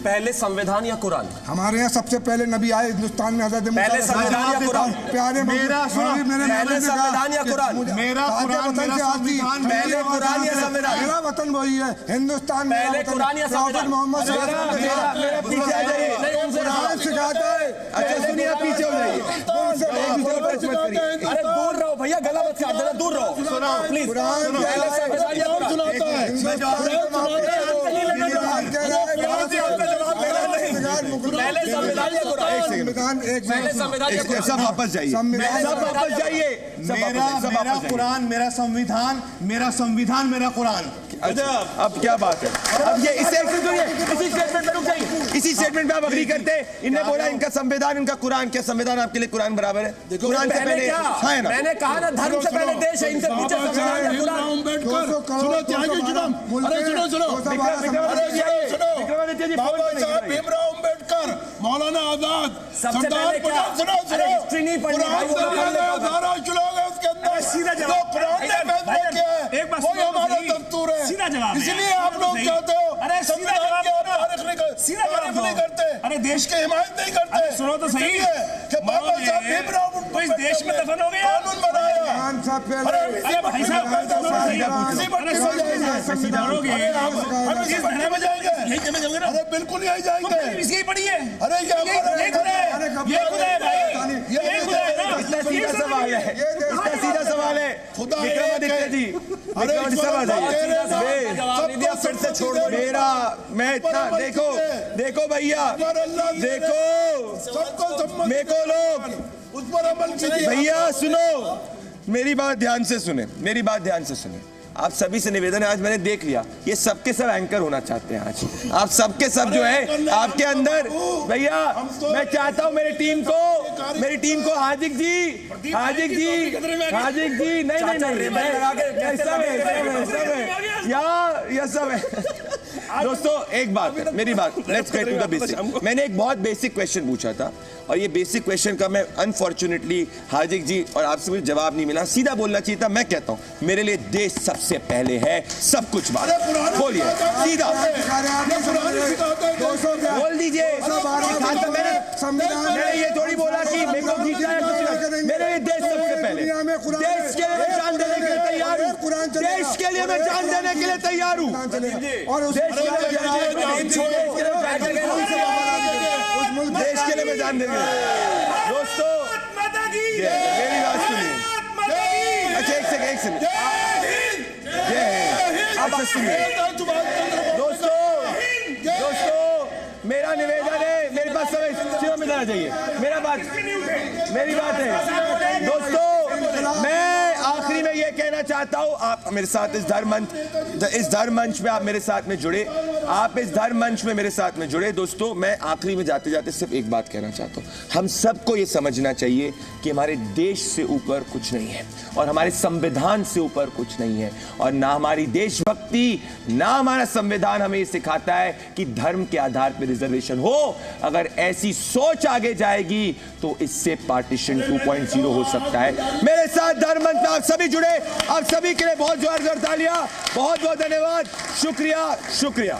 पहले संविधान या कुरान? हमारे यहाँ सबसे पहले नबी आए हिंदुस्तान में, हजरत पहले संविधान या कुरान? प्यारे पहले संविधान या कुरान? मेरा वतन से आती, पहले कुरान या संविधान? मेरा वतन वही है हिंदुस्तान। पहले कुरान या संविधान? मोहम्मद सिखाता है। अच्छा सुनिए, आप पीछे हो जाइए, अरे दूर रहो भैया, गला मत काट देना, दूर रहो प्लीज। सब वापस जाइए, सब वापस जाइए। मेरा कुरान मेरा संविधान, मेरा संविधान मेरा कुरान। अच्छा अब क्या बात है? अब ये इसी स्टेटमेंट पे रुक जाइए, इसी स्टेटमेंट पे आप अग्री करते हैं? इन्हें बोला इनका संविधान इनका कुरान, क्या संविधान आपके लिए कुरान बराबर है? कुरान से पहले है ना? मैंने कहा ना धर्म से पहले देश है, इनके पीछे संविधान या कुरान? अम्बेडकर, मौलाना आजाद, सबसे पहले क्या? हिस्ट्री नहीं पढ़ी सीधा जवाब दस्तूर है, इसलिए आप लोग चाहते हो संविधान की तारीफ नहीं करते, अरे देश की हिमायत नहीं करते। सुनो तो सही है कि बाबा साहब भीमराव तो इस देश में दफन हो गया, कानून बनाया। अरे बिल्कुल यही जाएंगे, इसकी पड़ी है। अरे ये इतना सीधा सवाल है, इतना सीधा सवाल है। विक्रमादित्य जी, फिर से छोड़ दो मेरा, मैं इतना देखो भैया, देखो मेरे को लोग उस पर अमल कीजिए। भैया सुनो, मेरी बात ध्यान से सुने, मेरी बात ध्यान से सुने। आप सभी से निवेदन है, आज मैंने देख लिया ये सबके सब एंकर होना चाहते हैं। आज आप सबके सब जो है आपके अंदर, भैया मैं चाहता हूं मेरी टीम को हाजिक जी नहीं ये सब है। दोस्तों एक बात, मेरी बात, let's get to the basic. मैंने एक बहुत बेसिक क्वेश्चन पूछा था और ये बेसिक क्वेश्चन का मैं अनफॉर्चुनेटली हाजिक जी और आपसे मुझे जवाब नहीं मिला। सीधा बोलना चाहिए था। मैं कहता हूं मेरे लिए देश सबसे पहले है, सब कुछ बात बोलिए सीधा बोल दीजिए। मैंने ये थोड़ी बोला कि मेरे को जीतना है, मेरे लिए देश सबसे पहले, देश के लिए मैं जान देने के लिए तैयार हूँ, देश के लिए मैं जान देने के लिए तैयार हूँ और देश के लिए मैं जान देंगे। दोस्तों मेरी बात सुनिए। अच्छा एक सेकंड आप सुनिए। दोस्तों मेरा निवेदन है, मेरे पास समय सिर्फ में जाना चाहिए। मेरी बात है दोस्तों, मैं आखिरी में ये कहना चाहता हूं, आप मेरे साथ इस धर्म मंच में आप मेरे साथ में जुड़े, आप इस धर्म मंच में मेरे साथ में जुड़े। दोस्तों मैं आखिरी में जाते जाते सिर्फ एक बात कहना चाहता हूं, हम सबको ये समझना चाहिए कि हमारे देश से ऊपर कुछ नहीं है और हमारे संविधान से ऊपर कुछ नहीं है और ना हमारी देशभक्ति ना हमारा संविधान हमें ये सिखाता है कि धर्म के आधार पर रिजर्वेशन हो। अगर ऐसी सोच आगे जाएगी तो इससे पार्टीशन 2.0 हो सकता है। मेरे साथ धर्म मंच में आप सभी जुड़े, आप सभी के लिए बहुत जोरदार तालियां, बहुत बहुत धन्यवाद, शुक्रिया।